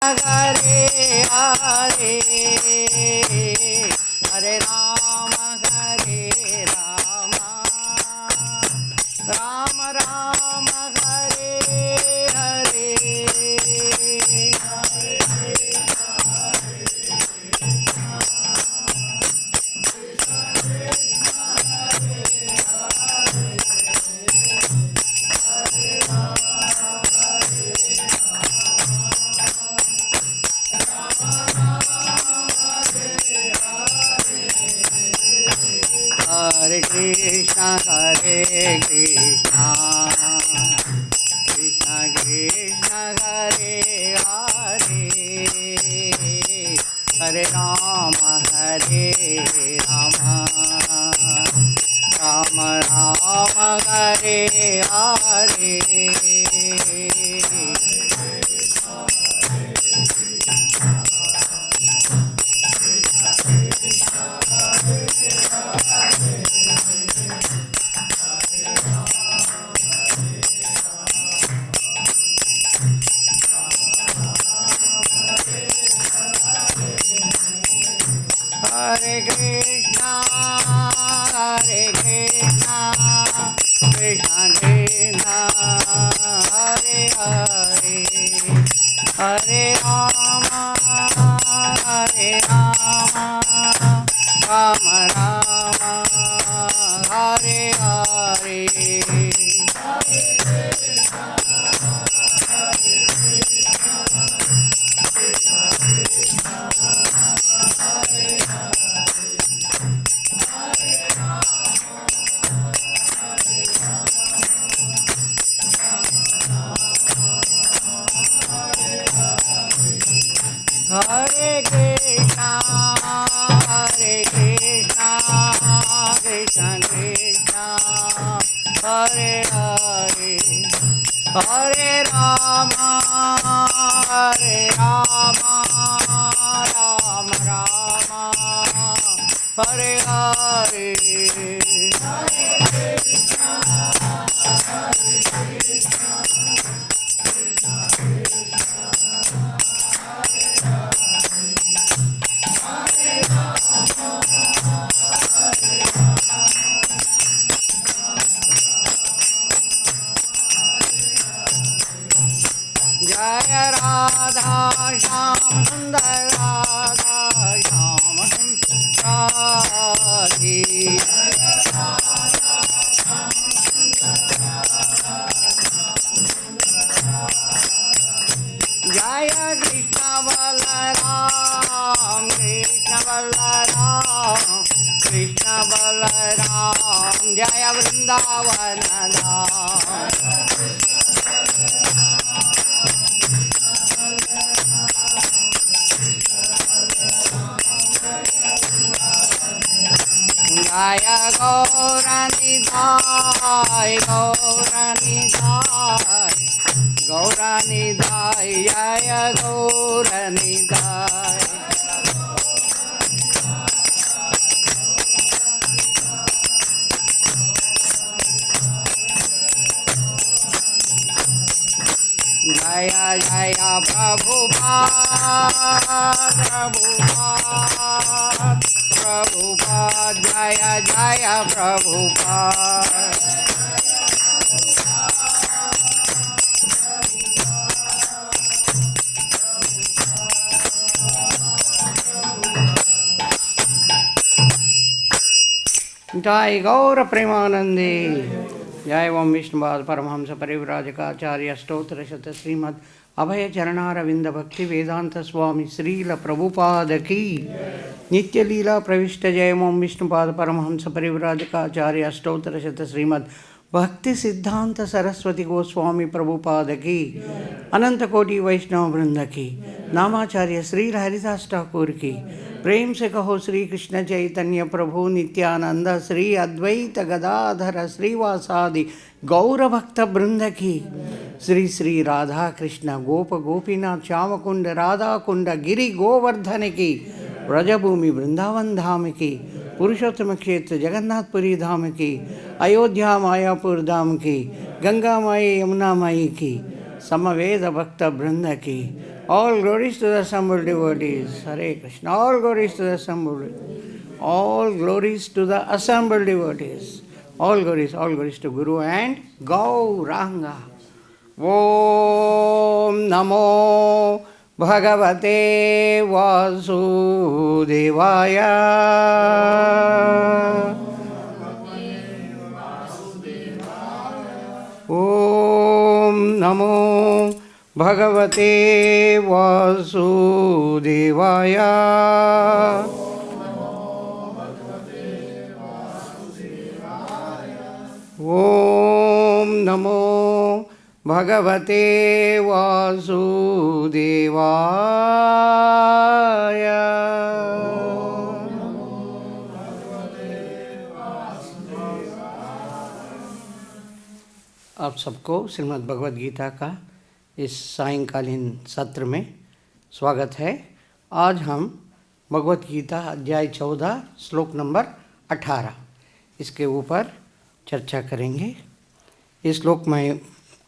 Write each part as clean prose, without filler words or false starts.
हरे हरे हरे राम राम राम हरे हरे हरे कृष्णा कृष्णा कृष्णा हरे हरे हरे राम राम राम हरे हरे हरे कृष्णा कृष्णा कृष्णा हरे हरे हरे राम राम राम हरे हरे हरे कृष्णा कृष्णा कृष्णा हरे हरे हरे राम राम राम हरे हरे जय राधा श्याम सुंदर राधा श्याम राधे जय कृष्ण बलराम जय वृंदावन धाम जय गौरानिधाय जय गौरानिधाय जय जय प्रभुपाद जय जय प्रभुपाद जय गौर प्रेमानंदे जय ओम विष्णुपाद परमहंस परिव्राजकाचार्य स्तोत्र शत श्रीमद अभय चरणारविंद भक्ति वेदांत स्वामी श्रील प्रभुपाद की नित्य लीला प्रविष्ट जय ओम विष्णुपाद परमहंस परिव्राजकाचार्य स्तोत्र शत श्रीमद भक्ति सिद्धांत सरस्वती गोस्वामी प्रभुपाद की अनंत कोटि वैष्णव वृंद की नामाचार्य श्री हरिदास ठाकुर की प्रेम से कहो श्री कृष्ण चैतन्य प्रभु नित्यानंद श्री अद्वैत गदाधर श्रीवासादि गौर भक्त वृंद की श्री श्री राधा कृष्ण गोप गोपीनाथ श्याम कुंड राधा कुंड गिरि गोवर्धन की व्रजभूमि वृंदावन धाम की पुरुषोत्तम क्षेत्र जगन्नाथपुरी धाम की अयोध्या मायापुर धाम की गंगा माई यमुना माई की समवेद भक्त वृंद की All glories to the assembled devotees. Hare Krishna. All glories to the assembled devotees. All glories to the assembled devotees. All glories to Guru and Gauranga. Om Namo Bhagavate Vasudevaya. Om Namo Bhagavate Vasudevaya. Om Namo Bhagavate Vasudevaya. आप सबको श्रीमद् भगवद गीता का इस सायंकालीन सत्र में स्वागत है। आज हम भगवद गीता अध्याय 14 श्लोक नंबर 18 इसके ऊपर चर्चा करेंगे। इस श्लोक मैं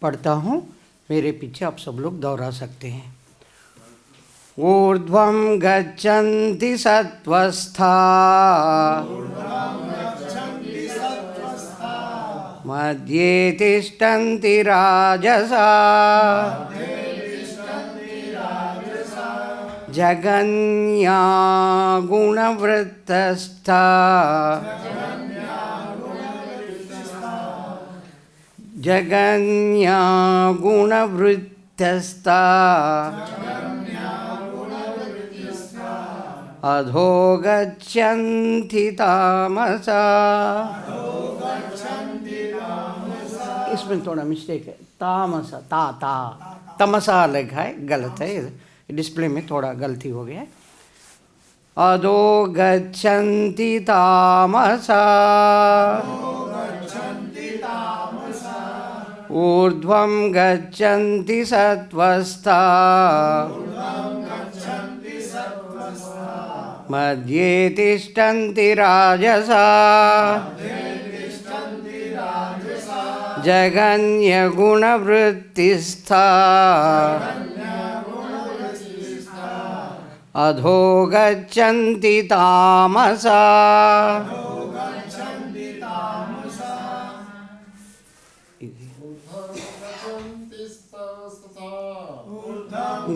पढ़ता हूँ, मेरे पीछे आप सब लोग दोहरा सकते हैं। ऊर्ध्वं गच्छन्ति सत्त्वस्था मध्ये तिष्ठन्ति राजसा जगन्या गुणवृत्तस्था जगन्या गुणवृत्तस्था अधो गच्छन्ति तामसा। इसमें थोड़ा मिस्टेक है, तामसा ता तमसा लिखा है, गलत है, डिस्प्ले में थोड़ा गलती हो गया है। अधो गच्छन्ति तामसा ऊर्ध्वं गच्छन्ति सत्त्वस्था मध्ये तिष्ठन्ति राजसा जगन्यगुणवृत्तिस्था अधो गच्छन्ति तामसा।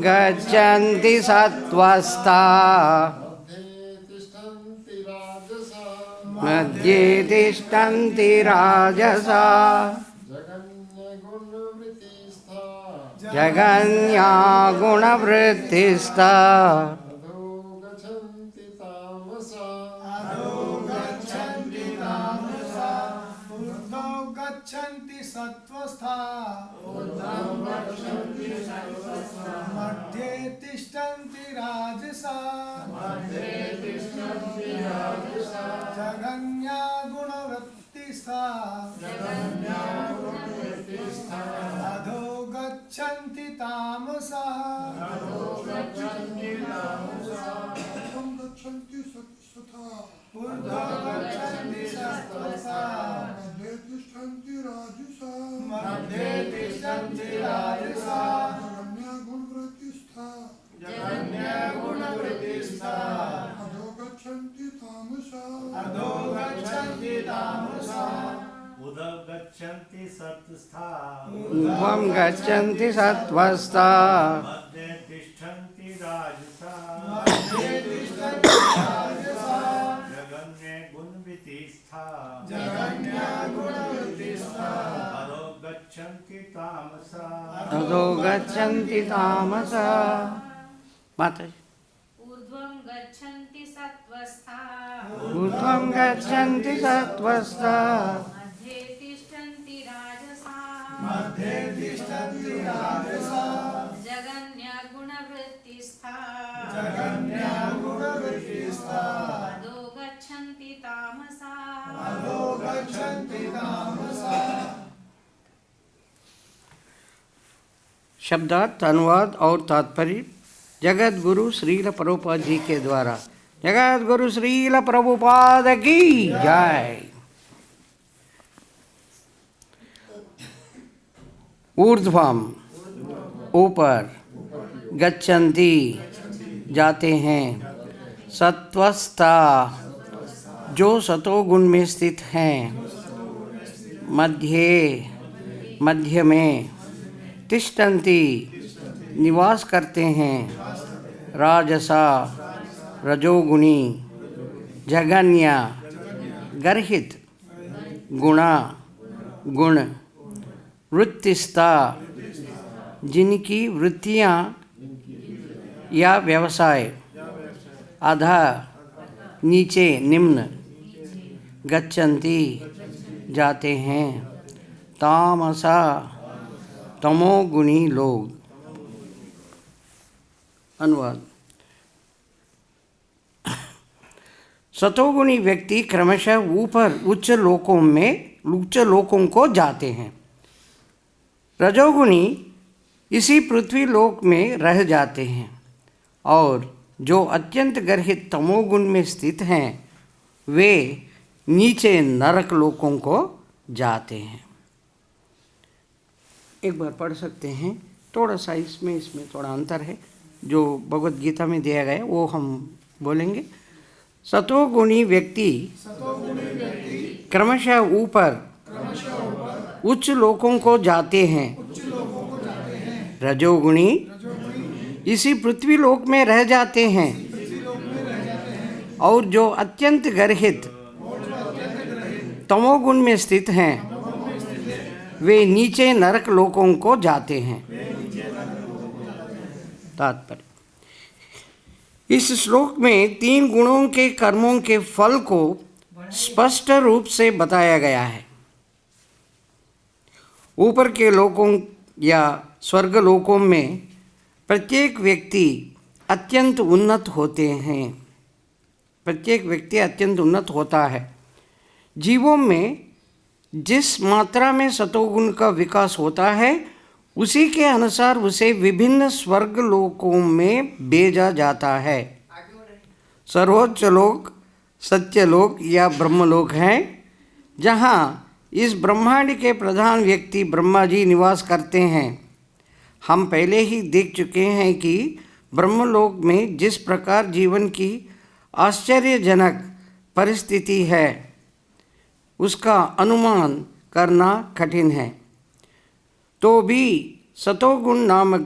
गच्छन्ति सत्त्वस्था मध्ये तिष्ठन्ति राजसा जगन्या गुणवृत्तिस्था गच्छन्ति सत्त्वस्था मध्ये तिष्ठन्ति राजसा जगन्या गुणवृत्तिस्था अधो गच्छन्ति तामसा। ऊर्ध्वं गच्छन्ति सत्त्वस्था मध्ये तिष्ठन्ति राजसा जगन्या गुणवृत्तिस्था अधो गच्छन्ति तामसा। ऊर्ध्वं गच्छन्ति सत्त्वस्था मध्ये तिष्ठन्ति राजसा जगन्या गुणवृत्तिस्था अधो गच्छन्ति तामसा। माता जी। ऊर्ध्वं गच्छन्ति सत्त्वस्था मध्ये तिष्ठन्ति राजसा जगन्या गुणवृत्तिस्था अधो गच्छन्ति तामसा। शब्दार्थ, अनुवाद और तात्पर्य जगत गुरु श्रील प्रभुपाद जी के द्वारा। जगत गुरु श्रील प्रभुपाद की जय। ऊर्ध्वम ऊपर, गच्छन्ति जाते हैं, सत्वस्था जो सतोगुण में स्थित हैं, मध्य में, तिष्ठन्ति निवास करते हैं, राजसा रजोगुणी, जघन्य गर्हित गुण, वृत्तिस्था जिनकी वृत्तियाँ या व्यवसाय, अधा नीचे निम्न, गच्छन्ति जाते हैं, तामसा तमोगुणी लोग। अनुवाद। सतोगुणी व्यक्ति क्रमशः ऊपर उच्च लोकों को जाते हैं। रजोगुणी इसी पृथ्वी लोक में रह जाते हैं और जो अत्यंत गर्हित तमोगुण में स्थित हैं वे नीचे नरक लोकों को जाते हैं। एक बार पढ़ सकते हैं, थोड़ा सा इसमें थोड़ा अंतर है, जो भगवद गीता में दिया गया वो हम बोलेंगे। सतोगुणी व्यक्ति क्रमशः ऊपर उच्च लोकों को जाते हैं। रजोगुणी इसी पृथ्वी लोक में रह जाते हैं और जो अत्यंत गर्हित तमोगुण में स्थित हैं वे नीचे नरक लोकों को जाते हैं। तात्पर्य। इस श्लोक में 3 गुणों के कर्मों के फल को स्पष्ट रूप से बताया गया है। ऊपर के लोकों या स्वर्ग लोकों में प्रत्येक व्यक्ति अत्यंत उन्नत होते हैं। प्रत्येक व्यक्ति अत्यंत उन्नत होता है। जीवों में जिस मात्रा में सतोगुण का विकास होता है उसी के अनुसार उसे विभिन्न स्वर्ग लोकों में भेजा जाता है। सर्वोच्च लोक सत्यलोक या ब्रह्मलोक हैं, जहाँ इस ब्रह्मांड के प्रधान व्यक्ति ब्रह्मा जी निवास करते हैं। हम पहले ही देख चुके हैं कि ब्रह्मलोक में जिस प्रकार जीवन की आश्चर्यजनक परिस्थिति है उसका अनुमान करना कठिन है। तो भी सतोगुण नामक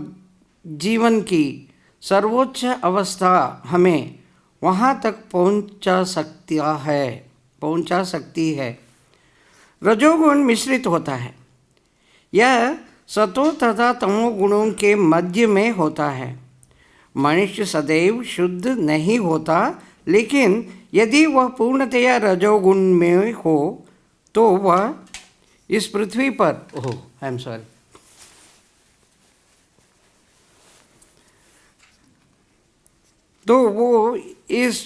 जीवन की सर्वोच्च अवस्था हमें वहाँ तक पहुँचा सकती है। रजोगुण मिश्रित होता है। यह सतो तथा तमो गुणों के मध्य में होता है। मनुष्य सदैव शुद्ध नहीं होता, लेकिन यदि वह पूर्णतया रजोगुण में हो तो वह इस पृथ्वी पर वो इस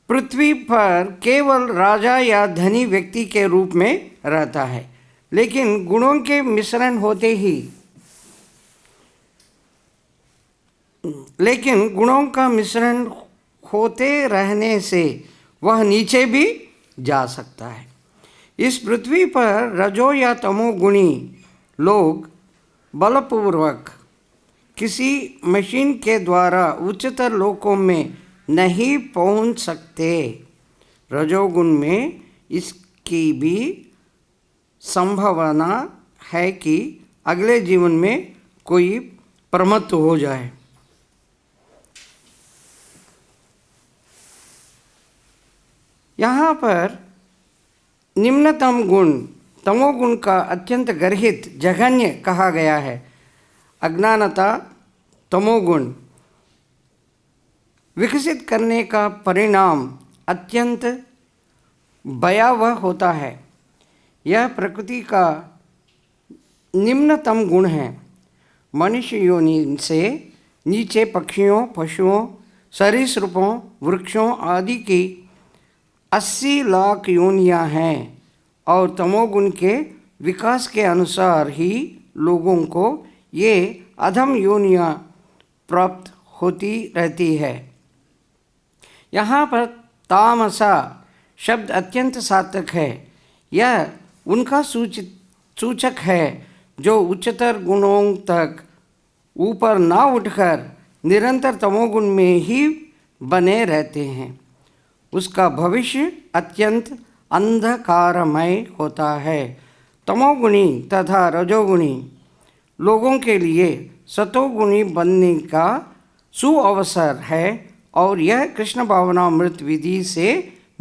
पृथ्वी पर केवल राजा या धनी व्यक्ति के रूप में रहता है। लेकिन गुणों के मिश्रण होते रहने से वह नीचे भी जा सकता है। इस पृथ्वी पर रजो या तमो गुणी लोग बलपूर्वक किसी मशीन के द्वारा उच्चतर लोकों में नहीं पहुंच सकते। रजोगुण में इसकी भी संभावना है कि अगले जीवन में कोई प्रमत्त हो जाए। यहाँ पर निम्नतम गुण तमोगुण का अत्यंत गर्हित जघन्य कहा गया है। अज्ञानता तमोगुण विकसित करने का परिणाम अत्यंत भयावह होता है। यह प्रकृति का निम्नतम गुण है। मनुष्य योनि से नीचे पक्षियों, पशुओं, सरीसृपों, वृक्षों आदि की 80 लाख योनियाँ हैं और तमोगुण के विकास के अनुसार ही लोगों को ये अधम योनियाँ प्राप्त होती रहती है। यहाँ पर तामसा शब्द अत्यंत सार्थक है। यह उनका सूचक है जो उच्चतर गुणों तक ऊपर ना उठकर निरंतर तमोगुण में ही बने रहते हैं, उसका भविष्य अत्यंत अंधकारमय होता है। तमोगुणी तथा रजोगुणी लोगों के लिए सतोगुणी बनने का सुअवसर है और यह कृष्ण भावनामृत विधि से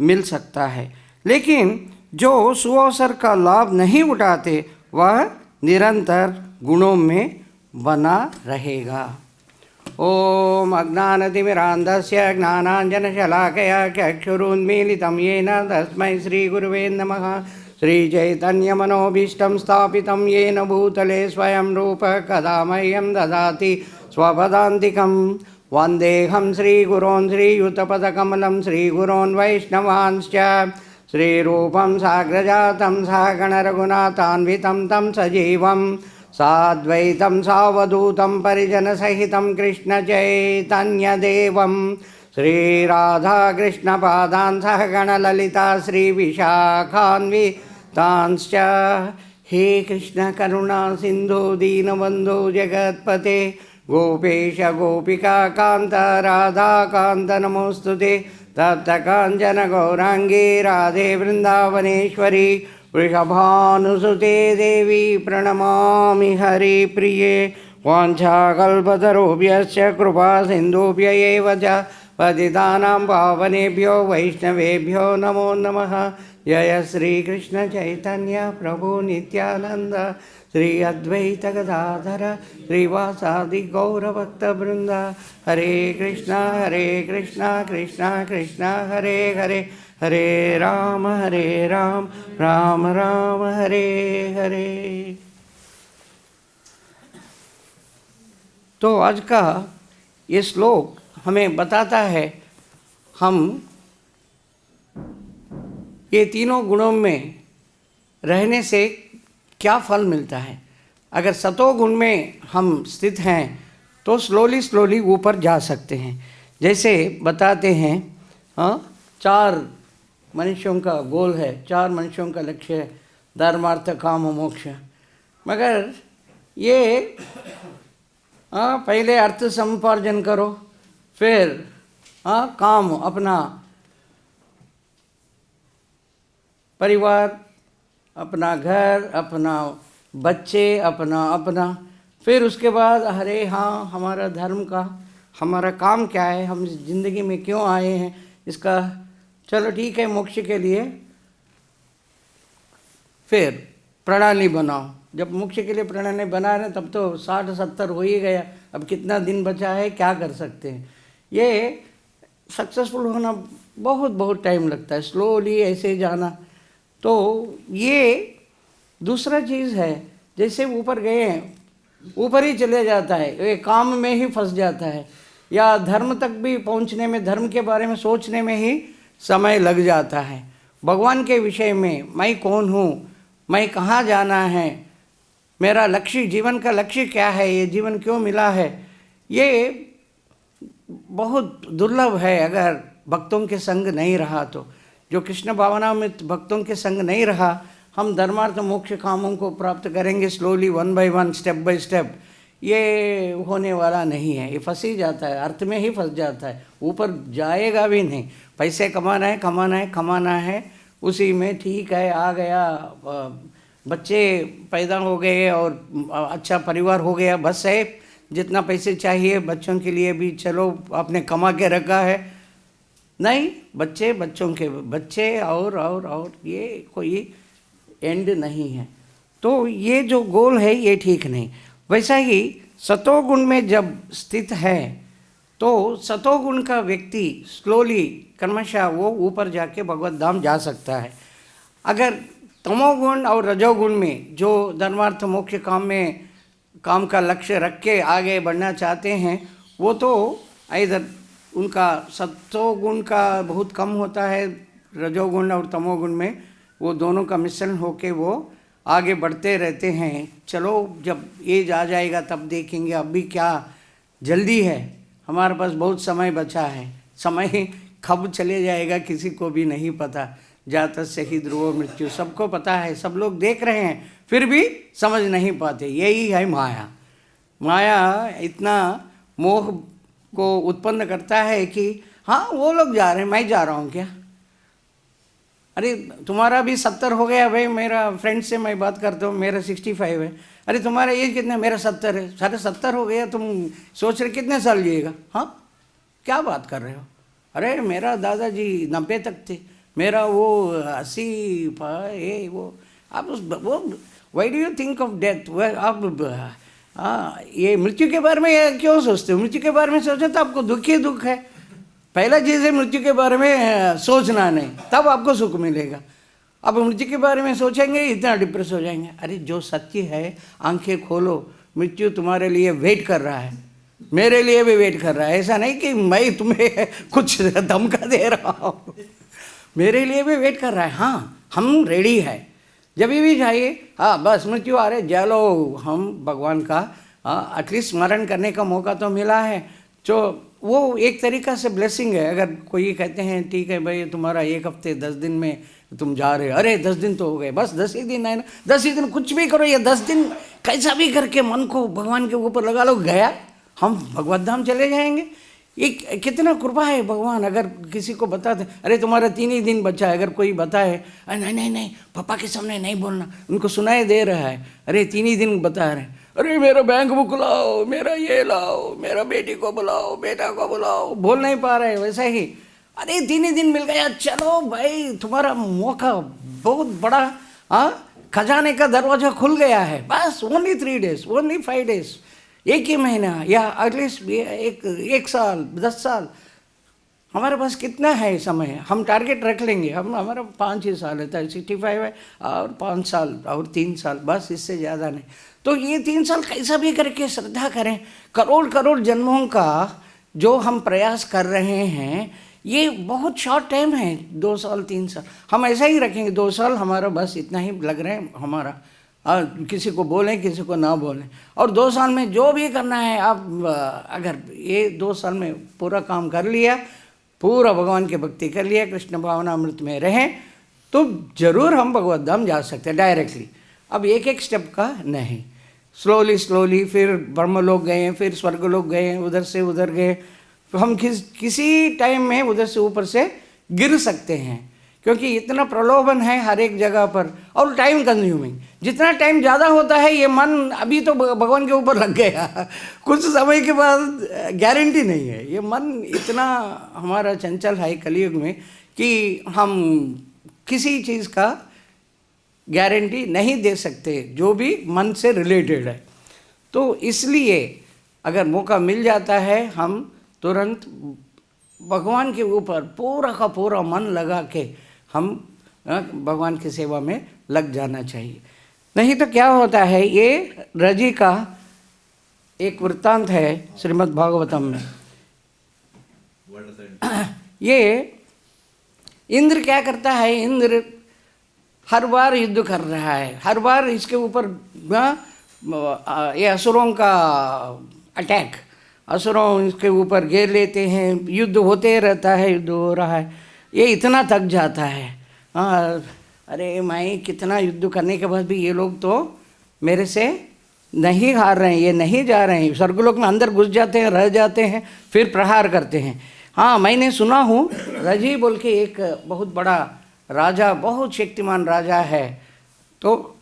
मिल सकता है। लेकिन जो सुअवसर का लाभ नहीं उठाते वह निरंतर गुणों में बना रहेगा। ओम अज्ञानतिमिरान्धस्य ज्ञानाञ्जनशलाकया चक्षुरुन्मीलितं येन तस्मै श्रीगुरुवे नमः। श्रीचैतन्यमनोभीष्टं स्थापितं येन भूतले स्वयं रूपः कदा मह्यं ददाति स्वपदान्तिकं। वन्देऽहं श्रीगुरोन् श्रीयुतपदकमलं श्रीगुरोन् वैष्णवांश्च। श्रीरूपं साग्रजातं सहगणरघुनाथान्वितं तं सजीवं साद्वैतं सावधूतं परिजनसहितं कृष्णचैतन्यदेवं श्रीराधाकृष्णपादान् सहगणललिता श्रीविशाखान्वितांश्च। हे कृष्ण करुणा सिन्धु दीनबन्धु जगत्पते गोपेश गोपिका कान्त राधाकान्त नमोऽस्तुते। तप्तकाञ्चन गौराङ्गी राधे वृन्दावनेश्वरी वृषभानुसुते देवी प्रणमामि हरिप्रिये। वाञ्छाकल्पतरुभ्यश्च कृपा सिन्धुभ्य एव च पतितानां पावनेभ्यो वैष्णवेभ्यो नमो नमः। जय श्रीकृष्ण चैतन्य प्रभु नित्यानंद श्री अद्वैत गदाधर श्रीवासादि गौरभक्तवृंद। हरे कृष्णा कृष्णा कृष्णा हरे हरे हरे राम राम राम हरे हरे। तो आज का ये श्लोक हमें बताता है हम ये तीनों गुणों में रहने से क्या फल मिलता है। अगर सतोगुण में हम स्थित हैं तो स्लोली ऊपर जा सकते हैं। जैसे बताते हैं 4 मनुष्यों का गोल है, 4 मनुष्यों का लक्ष्य है, धर्मार्थ काम मोक्ष। मगर ये पहले अर्थ समुपार्जन करो, फिर काम अपना परिवार, अपना घर, अपना बच्चे, अपना फिर उसके बाद अरे हाँ हमारा धर्म का हमारा काम क्या है, हम इस ज़िंदगी में क्यों आए हैं, इसका चलो ठीक है मोक्ष के लिए फिर प्रणाली बनाओ। जब मोक्ष के लिए प्रणाली बना रहे तब तो 60-70 हो ही गया, अब कितना दिन बचा है, क्या कर सकते हैं। ये सक्सेसफुल होना बहुत टाइम लगता है, स्लोली ऐसे जाना। तो ये दूसरा चीज़ है, जैसे ऊपर गए हैं ऊपर ही चले जाता है, ये काम में ही फंस जाता है, या धर्म तक भी पहुंचने में, धर्म के बारे में सोचने में ही समय लग जाता है। भगवान के विषय में मैं कौन हूँ, मैं कहाँ जाना है, मेरा लक्ष्य, जीवन का लक्ष्य क्या है, ये जीवन क्यों मिला है, ये बहुत दुर्लभ है। अगर भक्तों के संग नहीं रहा तो, जो कृष्ण भावना में भक्तों के संग नहीं रहा, हम धर्मार्थ मोक्ष कामों को प्राप्त करेंगे slowly, 1 by 1 step by step, ये होने वाला नहीं है। ये फंस ही जाता है, अर्थ में ही फंस जाता है, ऊपर जाएगा भी नहीं। पैसे कमाना है, उसी में ठीक है, आ गया, बच्चे पैदा हो गए और अच्छा परिवार हो गया, बस है, जितना पैसे चाहिए बच्चों के लिए भी चलो आपने कमा के रखा है। नहीं, बच्चों के बच्चे और ये कोई एंड नहीं है। तो ये जो गोल है ये ठीक नहीं। वैसा ही सतोगुण में जब स्थित है तो सतोगुण का व्यक्ति स्लोली क्रमशः वो ऊपर जाके भगवत धाम जा सकता है। अगर तमोगुण और रजोगुण में जो धर्मार्थ मोक्ष काम का लक्ष्य रख के आगे बढ़ना चाहते हैं, वो तो इधर उनका सतोगुण का बहुत कम होता है, रजोगुण और तमोगुण में वो दोनों का मिश्रण होके वो आगे बढ़ते रहते हैं। चलो जब एज आ जाएगा तब देखेंगे, अभी क्या जल्दी है, हमारे पास बहुत समय बचा है, समय कब चले जाएगा किसी को भी नहीं पता। जातस्य ही ध्रुवो मृत्यु, सबको पता है, सब लोग देख रहे हैं, फिर भी समझ नहीं पाते। यही है माया। माया इतना मोह को उत्पन्न करता है कि हाँ वो लोग जा रहे हैं, मैं जा रहा हूँ क्या? अरे तुम्हारा भी 70 हो गया भाई, मेरा फ्रेंड से मैं बात करता हूँ, मेरा 65 है। अरे तुम्हारा एज कितना? मेरा 70 है। साढ़े 70 हो गया, तुम सोच रहे कितने साल जिएगा? हाँ क्या बात कर रहे हो? अरे मेरा दादाजी 90 तक थे, मेरा वो 80 ये वो। आप वो why do you think of death? आप ये मृत्यु के बारे में क्यों सोचते हो? मृत्यु के बारे में सोचो तो आपको दुख ही दुख है। पहला चीज़ है मृत्यु के बारे में सोचना नहीं, तब आपको सुख मिलेगा। अब मृत्यु के बारे में सोचेंगे इतना डिप्रेस हो जाएंगे। अरे जो सत्य है, आंखें खोलो, मृत्यु तुम्हारे लिए वेट कर रहा है, मेरे लिए भी वेट कर रहा है। ऐसा नहीं कि मैं तुम्हें कुछ धमका दे रहा हूँ, मेरे लिए भी वेट कर रहा है। हाँ हम रेडी है, जब भी चाहिए। हाँ बस मृत्यु आ रहे, चलो हम भगवान का एटलीस्ट स्मरण करने का मौका तो मिला है, जो वो एक तरीक़ा से ब्लेसिंग है। अगर कोई कहते हैं ठीक है भाई तुम्हारा 1 हफ्ते 10 दिन में तुम जा रहे हो, अरे 10 दिन तो हो गए, बस 10 ही दिन है ना, 10 ही दिन कुछ भी करो, ये 10 दिन कैसा भी करके मन को भगवान के ऊपर लगा लो, गया हम भगवत धाम चले जाएंगे। ये कितना कृपा है भगवान। अगर किसी को बताते अरे तुम्हारा 3 ही दिन बचा है, अगर कोई बताए नहीं नहीं नहीं पापा के सामने नहीं बोलना, उनको सुनाई दे रहा है, अरे 3 ही दिन बता रहे हैं, अरे मेरा बैंक बुक लाओ, मेरा ये लाओ, मेरा बेटी को बुलाओ, बेटा को बुलाओ, बोल नहीं पा रहे। वैसा ही अरे 3 ही दिन मिल गया, चलो भाई तुम्हारा मौका बहुत बड़ा, खजाने का दरवाजा खुल गया है। बस ओनली 3 days, ओनली 5 days, 1 ही महीना या एटलीस्ट 1 साल 10 साल, हमारे पास कितना है समय? हम टारगेट रख लेंगे, हम हमारा 5 ही साल है, 65 है, और 5 साल और 3 साल, बस इससे ज़्यादा नहीं। तो ये 3 साल कैसा भी करके श्रद्धा करें। करोड़ करोड़ जन्मों का जो हम प्रयास कर रहे हैं, ये बहुत शॉर्ट टाइम है, 2 साल 3 साल हम ऐसा ही रखेंगे। 2 साल हमारा बस इतना ही लग रहे हैं हमारा, किसी को बोलें किसी को ना बोलें, और 2 साल में जो भी करना है आप अगर ये 2 साल में पूरा काम कर लिया, पूरा भगवान की भक्ति कर लिया, कृष्ण भावनामृत में रहें, तो ज़रूर हम भगवत धाम जा सकते हैं डायरेक्टली। अब एक स्टेप का नहीं, स्लोली स्लोली, फिर ब्रह्मलोक गए, फिर स्वर्गलोक गए, उधर से उधर गए, तो हम किसी टाइम में उधर से ऊपर से गिर सकते हैं, क्योंकि इतना प्रलोभन है हर एक जगह पर, और टाइम कंज्यूमिंग। जितना टाइम ज़्यादा होता है, ये मन अभी तो भगवान के ऊपर लग गया, कुछ समय के बाद गारंटी नहीं है। ये मन इतना हमारा चंचल है कलयुग में कि हम किसी चीज़ का गारंटी नहीं दे सकते जो भी मन से रिलेटेड है। तो इसलिए अगर मौका मिल जाता है, हम तुरंत भगवान के ऊपर पूरा का पूरा मन लगा के हम भगवान की सेवा में लग जाना चाहिए। नहीं तो क्या होता है, ये रजी का एक वृत्तांत है श्रीमद् भागवतम में। ये इंद्र क्या करता है, इंद्र हर बार युद्ध कर रहा है, हर बार इसके ऊपर ये असुरों का अटैक, असुरों इसके ऊपर घेर लेते हैं, युद्ध होते रहता है, युद्ध हो रहा है। ये इतना थक जाता है, अरे मैं कितना युद्ध करने के बाद भी ये लोग तो मेरे से नहीं हार रहे हैं, ये नहीं जा रहे हैं, स्वर्गलोक में अंदर घुस जाते हैं, रह जाते हैं, फिर प्रहार करते हैं। हाँ मैंने सुना हूँ, रजी बोल के एक बहुत बड़ा राजा, बहुत शक्तिमान राजा है, तो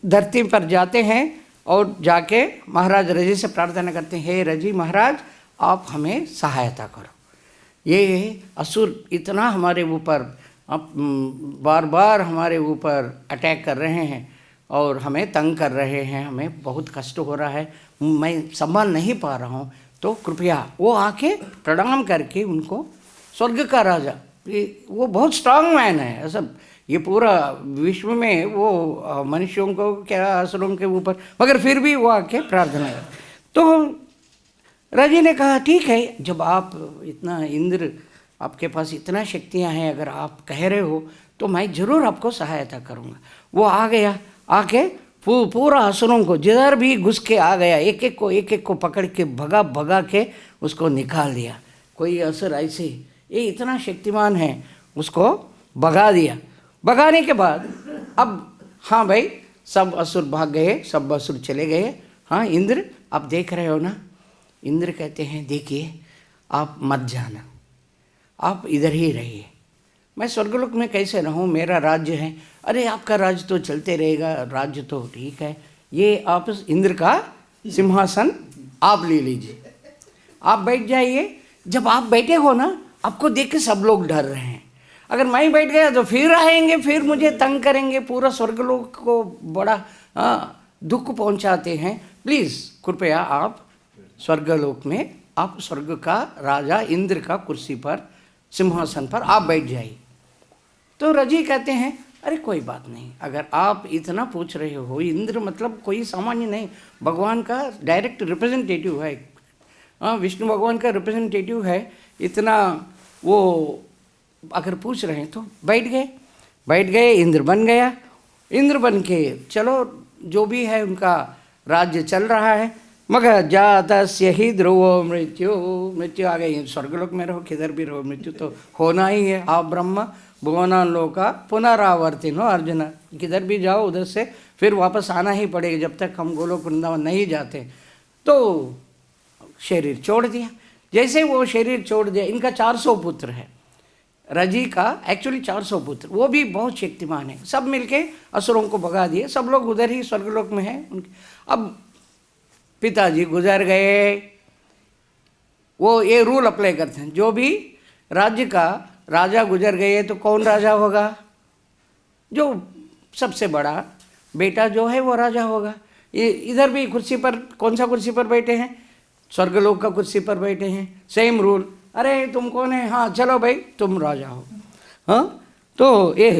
धरती पर जाते हैं और जाके महाराज रजी से प्रार्थना करते हैं, हे रजी महाराज आप हमें सहायता करो, ये असुर इतना हमारे ऊपर बार बार हमारे ऊपर अटैक कर रहे हैं और हमें तंग कर रहे हैं, हमें बहुत कष्ट हो रहा है, मैं संभाल नहीं पा रहा हूँ, तो कृपया। वो आके प्रणाम करके उनको, स्वर्ग का राजा, वो बहुत स्ट्रांग मैन है सब, ये पूरा विश्व में वो मनुष्यों को क्या असुरों के ऊपर, मगर फिर भी वो आके प्रार्थना कर। तो राजी ने कहा ठीक है, जब आप इतना इंद्र, आपके पास इतना शक्तियां हैं, अगर आप कह रहे हो तो मैं ज़रूर आपको सहायता करूँगा। वो आ गया, आके पूरा असुरों को जिधर भी घुस के आ गया, एक एक को पकड़ के भगा के उसको निकाल दिया। कोई असुर ऐसे, ये इतना शक्तिमान है, उसको भगा दिया। भगाने के बाद अब हाँ भाई सब असुर भाग गए, सब असुर चले गए। हाँ इंद्र आप देख रहे हो ना, इंद्र कहते हैं देखिए आप मत जाना, आप इधर ही रहिए, मैं स्वर्गलोक में कैसे रहूं, मेरा राज्य है। अरे आपका राज्य तो चलते रहेगा, राज्य तो ठीक है, ये आप इंद्र का सिंहासन आप ले लीजिए, आप बैठ जाइए। जब आप बैठे हो ना, आपको देख के सब लोग डर रहे हैं, अगर मैं बैठ गया तो फिर आएंगे, फिर मुझे तंग करेंगे, पूरा स्वर्गलोक को बड़ा दुख पहुंचाते हैं। प्लीज़ कृपया आप स्वर्गलोक में, आप स्वर्ग का राजा इंद्र का कुर्सी पर, सिंहासन पर आप बैठ जाइए। तो रजी कहते हैं अरे कोई बात नहीं, अगर आप इतना पूछ रहे हो, इंद्र मतलब कोई सामान्य नहीं, भगवान का डायरेक्ट रिप्रेजेंटेटिव है, विष्णु भगवान का रिप्रेजेंटेटिव है, इतना वो अगर पूछ रहे हैं तो बैठ गए, इंद्र बन गया। इंद्र बन के चलो जो भी है उनका राज्य चल रहा है। मगर जातस्य ही ध्रुवो मृत्यु आ गई, स्वर्गलोक में रहो किधर भी रहो, मृत्यु तो होना ही है। आप ब्रह्म भुवना लोका पुनरावर्तिनो अर्जुन, किधर भी जाओ उधर से फिर वापस आना ही पड़ेगा, जब तक हम गोलोक वृंदावन नहीं जाते। तो शरीर छोड़ दिया, जैसे वो शरीर छोड़ दिया, इनका 400 पुत्र है, रजी का एक्चुअली 400 पुत्र, वो भी बहुत शक्तिमान है, सब मिलके असुरों को भगा दिए, सब लोग उधर ही स्वर्गलोक में हैं उनके। अब पिताजी गुजर गए, वो ये रूल अप्लाई करते हैं, जो भी राज्य का राजा गुजर गए तो कौन राजा होगा, जो सबसे बड़ा बेटा जो है वो राजा होगा। ये इधर भी कुर्सी पर, कौन सा कुर्सी पर बैठे हैं, स्वर्गलोक का कुर्सी पर बैठे हैं, सेम रूल। अरे तुम कौन है, हाँ चलो भाई तुम राजा हो, हाँ तो ये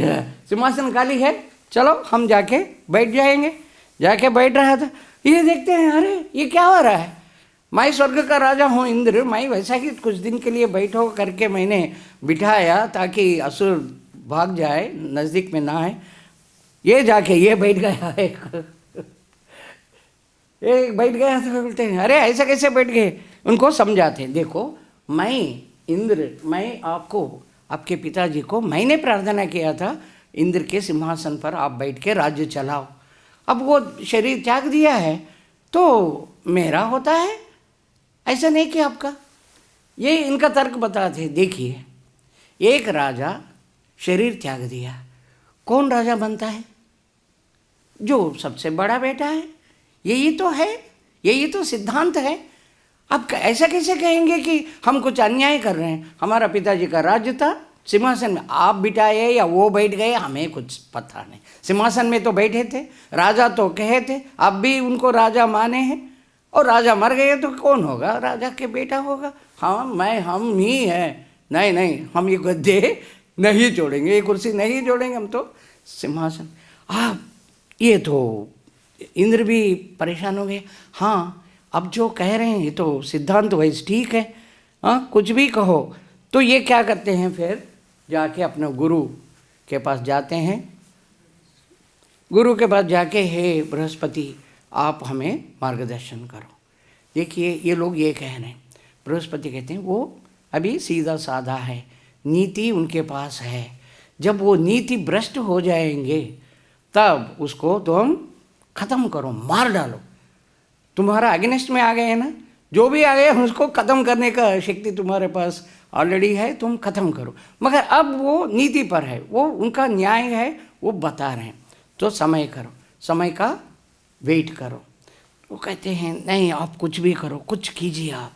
सिंहासन खाली है, चलो हम जाके बैठ जाएंगे। जाके बैठ रहा था, ये देखते हैं अरे ये क्या हो रहा है, मैं स्वर्ग का राजा हूँ इंद्र, मैं वैसा ही कुछ दिन के लिए बैठो करके मैंने बिठाया ताकि असुर भाग जाए, नज़दीक में ना आए। ये जाके ये बैठ गया, एक बैठ गया तो बोलते हैं अरे ऐसा कैसे बैठ गए, उनको समझाते हैं देखो मैं इंद्र, मैं आपको, आपके पिताजी को मैंने प्रार्थना किया था इंद्र के सिंहासन पर आप बैठ के राज्य चलाओ, अब वो शरीर त्याग दिया है तो मेरा होता है, ऐसा नहीं कि आपका। ये इनका तर्क बताते, देखिए एक राजा शरीर त्याग दिया, कौन राजा बनता है, जो सबसे बड़ा बेटा है, यही तो है, यही तो सिद्धांत है। आप ऐसा कैसे कहेंगे कि हम कुछ अन्याय कर रहे हैं, हमारा पिताजी का राज्य था, सिंहासन में आप बिठाए या वो बैठ गए हमें कुछ पता नहीं, सिंहासन में तो बैठे थे, राजा तो कहे थे, आप भी उनको राजा माने हैं, और राजा मर गए तो कौन होगा, राजा के बेटा होगा। हाँ मैं, हम ही हैं, नहीं हम ये गद्दे नहीं जोड़ेंगे, ये कुर्सी नहीं जोड़ेंगे, हम तो सिंहासन। आप ये तो इंद्र भी परेशान हो गए, हाँ अब जो कह रहे हैं ये तो सिद्धांत वाइज ठीक है, हाँ कुछ भी कहो। तो ये क्या करते हैं, फिर जाके अपने गुरु के पास जाते हैं, गुरु के पास जाके हे बृहस्पति आप हमें मार्गदर्शन करो। देखिए ये लोग ये कह रहे हैं, बृहस्पति कहते हैं वो अभी सीधा साधा है, नीति उनके पास है, जब वो नीति भ्रष्ट हो जाएंगे तब उसको तुम ख़त्म करो, मार डालो। तुम्हारा अगेंस्ट में आ गए हैं ना, जो भी आ गए उसको ख़त्म करने का शक्ति तुम्हारे पास ऑलरेडी है, तुम ख़त्म करो। मगर अब वो नीति पर है, वो उनका न्याय है, वो बता रहे हैं, तो समय करो, समय का वेट करो। वो कहते हैं नहीं आप कुछ भी करो, कुछ कीजिए आप।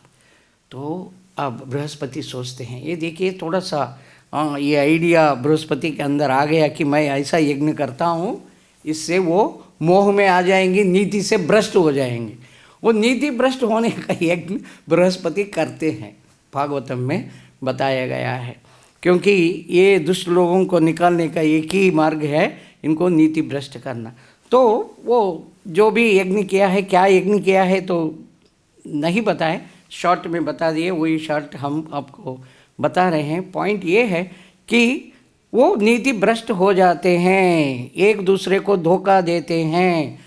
तो अब बृहस्पति सोचते हैं, ये देखिए थोड़ा सा ये आइडिया बृहस्पति के अंदर आ गया कि मैं ऐसा यज्ञ करता हूँ, इससे वो मोह में आ जाएंगे, नीति से भ्रष्ट हो जाएंगे। वो नीति भ्रष्ट होने का यज्ञ बृहस्पति करते हैं, भागवतम में बताया गया है, क्योंकि ये दुष्ट लोगों को निकालने का एक ही मार्ग है, इनको नीति भ्रष्ट करना। तो वो जो भी यज्ञ किया है, क्या यज्ञ किया है तो नहीं बताए, शॉर्ट में बता दिए, वही शॉर्ट हम आपको बता रहे हैं। पॉइंट ये है कि वो नीति भ्रष्ट हो जाते हैं, एक दूसरे को धोखा देते हैं,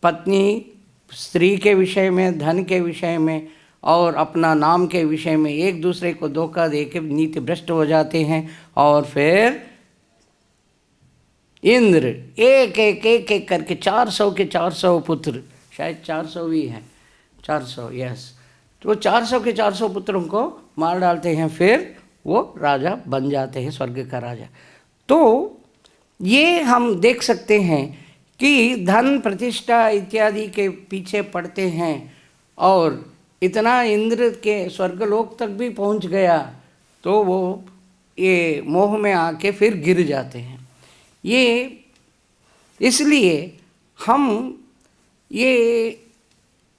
पत्नी स्त्री के विषय में, धन के विषय में और अपना नाम के विषय में एक दूसरे को धोखा दे के नीति भ्रष्ट हो जाते हैं। और फिर इंद्र एक एक करके 400 के 400 पुत्र, शायद 400 भी हैं, 400, यस। तो 400 के 400 पुत्रों को मार डालते हैं, फिर वो राजा बन जाते हैं, स्वर्ग का राजा। तो ये हम देख सकते हैं कि धन प्रतिष्ठा इत्यादि के पीछे पड़ते हैं और इतना इंद्र के स्वर्गलोक तक भी पहुंच गया तो वो ये मोह में आके फिर गिर जाते हैं। ये इसलिए हम ये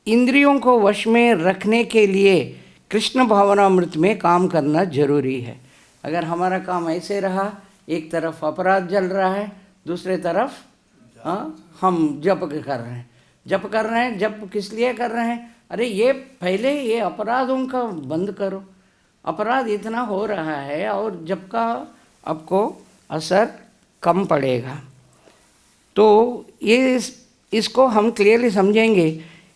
इंद्रियों को वश में रखने के लिए कृष्ण भावनामृत में काम करना जरूरी है। अगर हमारा काम ऐसे रहा, एक तरफ अपराध जल रहा है, दूसरे तरफ हम जप कर रहे हैं। जप किस लिए कर रहे हैं? अरे ये पहले ये अपराधों का बंद करो, अपराध इतना हो रहा है और जप का आपको असर कम पड़ेगा। तो ये इसको हम क्लियरली समझेंगे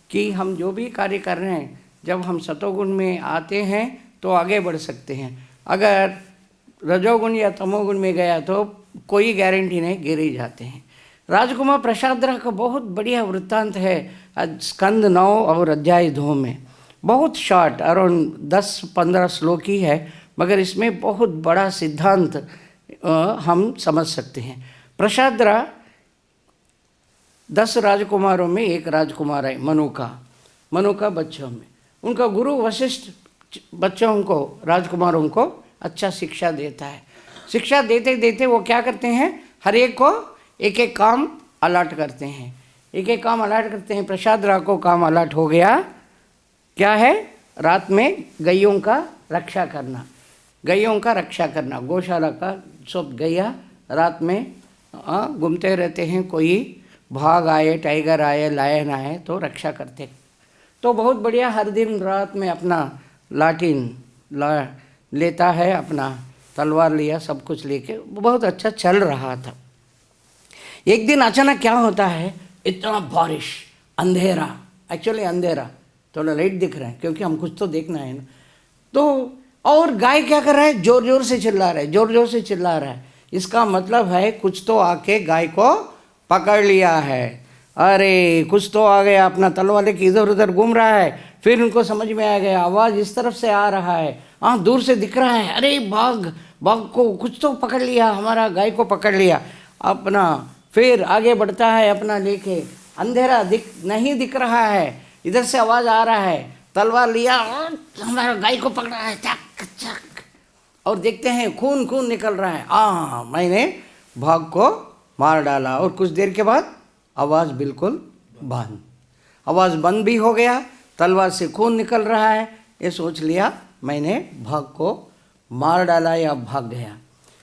कि हम जो भी कार्य कर रहे हैं, जब हम सतोगुण में आते हैं तो आगे बढ़ सकते हैं। अगर रजोगुण या तमोगुण में गया तो कोई गारंटी नहीं, गिर ही जाते हैं। राजकुमार प्रसादरा का बहुत बढ़िया वृत्तांत है स्कंद 9 और अध्याय 2 में। बहुत शॉर्ट, अराउंड 10-15 श्लोक ही है, मगर इसमें बहुत बड़ा सिद्धांत हम समझ सकते हैं। प्रसादरा 10 राजकुमारों में एक राजकुमार है मनु का बच्चों में। उनका गुरु वशिष्ठ बच्चों को, राजकुमारों को अच्छा शिक्षा देता है। शिक्षा देते देते वो क्या करते हैं, हर एक को एक एक काम अलाट करते हैं, प्रसादरा को काम अलाट हो गया, क्या है, रात में गैयों का रक्षा करना, गौशाला का सब गैया रात में घूमते रहते हैं, कोई भाग आए, टाइगर आए, लायन आए तो रक्षा करते। तो बहुत बढ़िया, हर दिन रात में अपना लाठीन लेता है, अपना तलवार लिया, सब कुछ लेके बहुत अच्छा चल रहा था। एक दिन अचानक क्या होता है, इतना बारिश, अंधेरा, एक्चुअली अंधेरा, थोड़ा लाइट दिख रहा है क्योंकि हम कुछ तो देखना है ना। तो और गाय क्या कर रहा है, जोर जोर से चिल्ला रहा है। इसका मतलब है कुछ तो आके गाय को पकड़ लिया है। अरे कुछ तो आ गया, अपना तलवार लेके इधर उधर घूम रहा है। फिर उनको समझ में आ गया, आवाज़ इस तरफ से आ रहा है, दूर से दिख रहा है, अरे बाघ को कुछ तो पकड़ लिया, हमारा गाय को पकड़ लिया। अपना फिर आगे बढ़ता है, अपना लेके, अंधेरा नहीं दिख रहा है, इधर से आवाज़ आ रहा है, तलवार लिया और हमारा गाय को पकड़ा है, चक चक, और देखते हैं खून निकल रहा है। मैंने बाघ को मार डाला। और कुछ देर के बाद आवाज़ बिल्कुल बंद, आवाज़ बंद भी हो गया, तलवार से खून निकल रहा है। ये सोच लिया मैंने बाघ को मार डाला या भाग गया।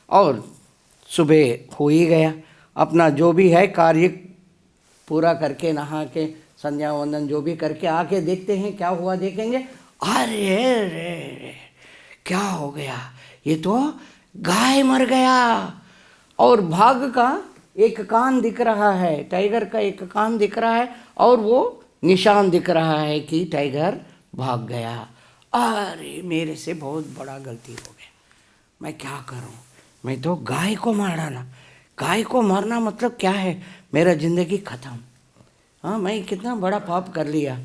और सुबह हो ही गया, अपना जो भी है कार्य पूरा करके, नहा के, संध्या वंदन जो भी करके आके देखते हैं क्या हुआ। देखेंगे, अरे रे क्या हो गया, ये तो गाय मर गया। और बाघ का एक कान दिख रहा है, टाइगर का एक कान दिख रहा है, और वो निशान दिख रहा है कि टाइगर भाग गया। अरे मेरे से बहुत बड़ा गलती हो गया, मैं क्या करूं, मैं तो गाय को मार डाला। गाय को मारना मतलब क्या है, मेरा ज़िंदगी ख़त्म। मैं कितना बड़ा पाप कर लिया।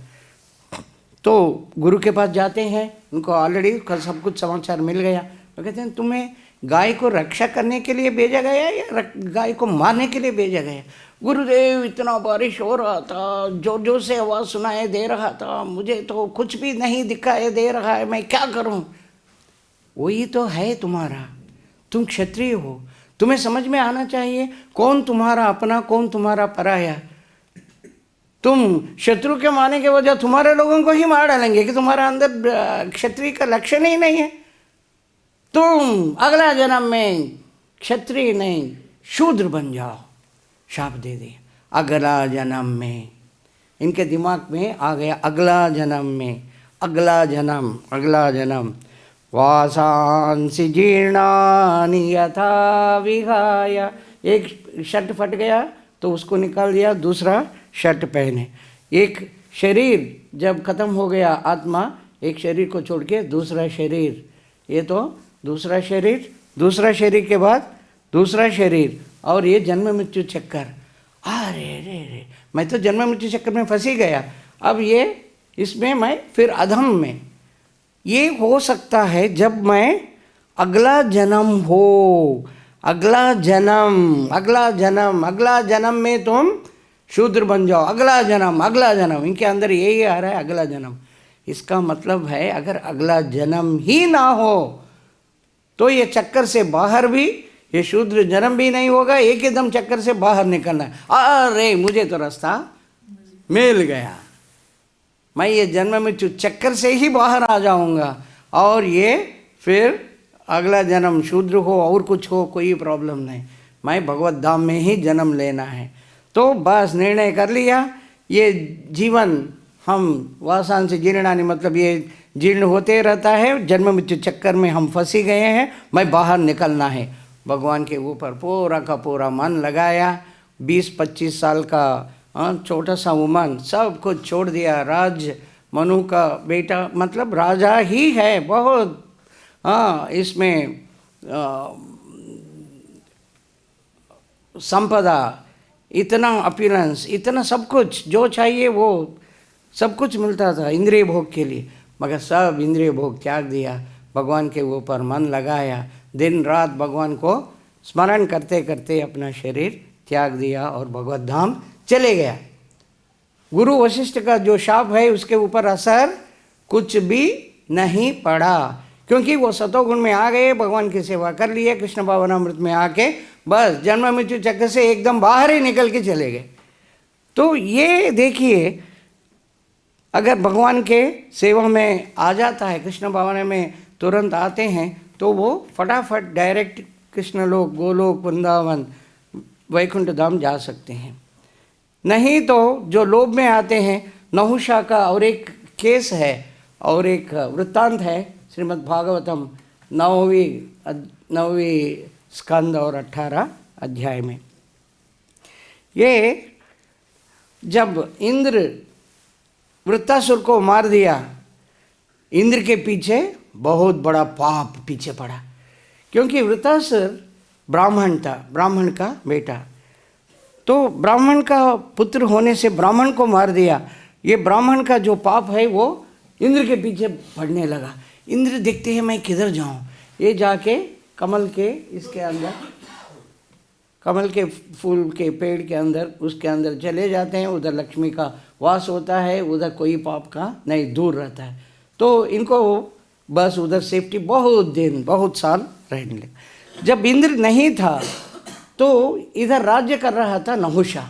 तो गुरु के पास जाते हैं, उनको ऑलरेडी सब कुछ समाचार मिल गया। तो कहते हैं तुम्हें गाय को रक्षा करने के लिए भेजा गया या गाय को मारने के लिए भेजा गया? गुरुदेव, इतना बारिश हो रहा था, जोर जोर से आवाज़ सुनाई दे रहा था, मुझे तो कुछ भी नहीं दिखाई दे रहा है, मैं क्या करूं? वही तो है तुम्हारा, तुम क्षत्रिय हो, तुम्हें समझ में आना चाहिए कौन तुम्हारा अपना, कौन तुम्हारा पराया। तुम शत्रु के मारने के वजह तुम्हारे लोगों को ही मार डालेंगे कि तुम्हारा अंदर क्षत्रिय का लक्षण ही नहीं है। तुम अगला जन्म में क्षत्रिय नहीं शूद्र बन जाओ, शाप दे दे। अगला जन्म में इनके दिमाग में आ गया, अगला जन्म वासांसि जीर्णानि यथा विहाय। एक शर्ट फट गया तो उसको निकाल दिया, दूसरा शर्ट पहने। एक शरीर जब खत्म हो गया, आत्मा एक शरीर को छोड़ के दूसरा शरीर, ये तो दूसरा शरीर के बाद दूसरा शरीर, और ये जन्म मृत्यु चक्कर। अरे रे रे, मैं तो जन्म मृत्यु चक्कर में फंसी गया। अब ये इसमें मैं फिर अधम में, ये हो सकता है जब मैं अगला जन्म हो, अगला जन्म, अगला जन्म, अगला जन्म में तुम शूद्र बन जाओ, अगला जन्म, अगला जन्म, इनके अंदर यही आ रहा है अगला जन्म। इसका मतलब है अगर अगला जन्म ही ना हो तो ये चक्कर से बाहर भी, ये शूद्र जन्म भी नहीं होगा, एक एकदम चक्कर से बाहर निकलना है। अरे मुझे तो रास्ता मिल गया, मैं ये जन्म मृत्यु चक्कर से ही बाहर आ जाऊंगा, और ये फिर अगला जन्म शूद्र हो और कुछ हो कोई प्रॉब्लम नहीं, मैं भगवत धाम में ही जन्म लेना है। तो बस निर्णय कर लिया, ये जीवन हम वासना से जीर्णानि, मतलब ये जीर्ण होते रहता है, जन्म मृत्यु चक्कर में हम फंसी गए हैं, मैं बाहर निकलना है। भगवान के ऊपर पूरा का पूरा मन लगाया, 20-25 साल का छोटा सा उमन, सब कुछ छोड़ दिया। राज मनु का बेटा, मतलब राजा ही है बहुत, इसमें संपदा, इतना अपीयरेंस, इतना सब कुछ जो चाहिए वो सब कुछ मिलता था इंद्रिय भोग के लिए, मगर सब इंद्रिय भोग त्याग दिया, भगवान के ऊपर मन लगाया, दिन रात भगवान को स्मरण करते करते अपना शरीर त्याग दिया और भगवत धाम चले गया। गुरु वशिष्ठ का जो शाप है उसके ऊपर असर कुछ भी नहीं पड़ा, क्योंकि वो सतोगुण में आ गए, भगवान की सेवा कर लिए, कृष्ण भावनामृत में आके बस जन्म मृत्यु चक्र से एकदम बाहर ही निकल के चले गए। तो ये देखिए, अगर भगवान के सेवा में आ जाता है, कृष्ण भावना में तुरंत आते हैं, तो वो फटाफट डायरेक्ट कृष्ण लोक, गोलोक, वृंदावन, वैकुंठ धाम जा सकते हैं। नहीं तो जो लोभ में आते हैं, नहुषा का और एक केस है और एक वृत्तांत है श्रीमद् भागवतम 9वीं स्कंद और 18 अध्याय में। ये जब इंद्र वृत्तासुर को मार दिया, इंद्र के पीछे बहुत बड़ा पाप पीछे पड़ा, क्योंकि वृत्तासुर ब्राह्मण था, ब्राह्मण का बेटा, तो ब्राह्मण का पुत्र होने से ब्राह्मण को मार दिया। ये ब्राह्मण का जो पाप है वो इंद्र के पीछे बढ़ने लगा। इंद्र देखते हैं मैं किधर जाऊं, ये जाके कमल के इसके अंदर, कमल के फूल के पेड़ के अंदर, उसके अंदर चले जाते हैं, उधर लक्ष्मी का वास होता है, उधर कोई पाप का नहीं, दूर रहता है। तो इनको बस उधर सेफ्टी, बहुत दिन बहुत साल रहने लगे। जब इंद्र नहीं था तो इधर राज्य कर रहा था नहुषा।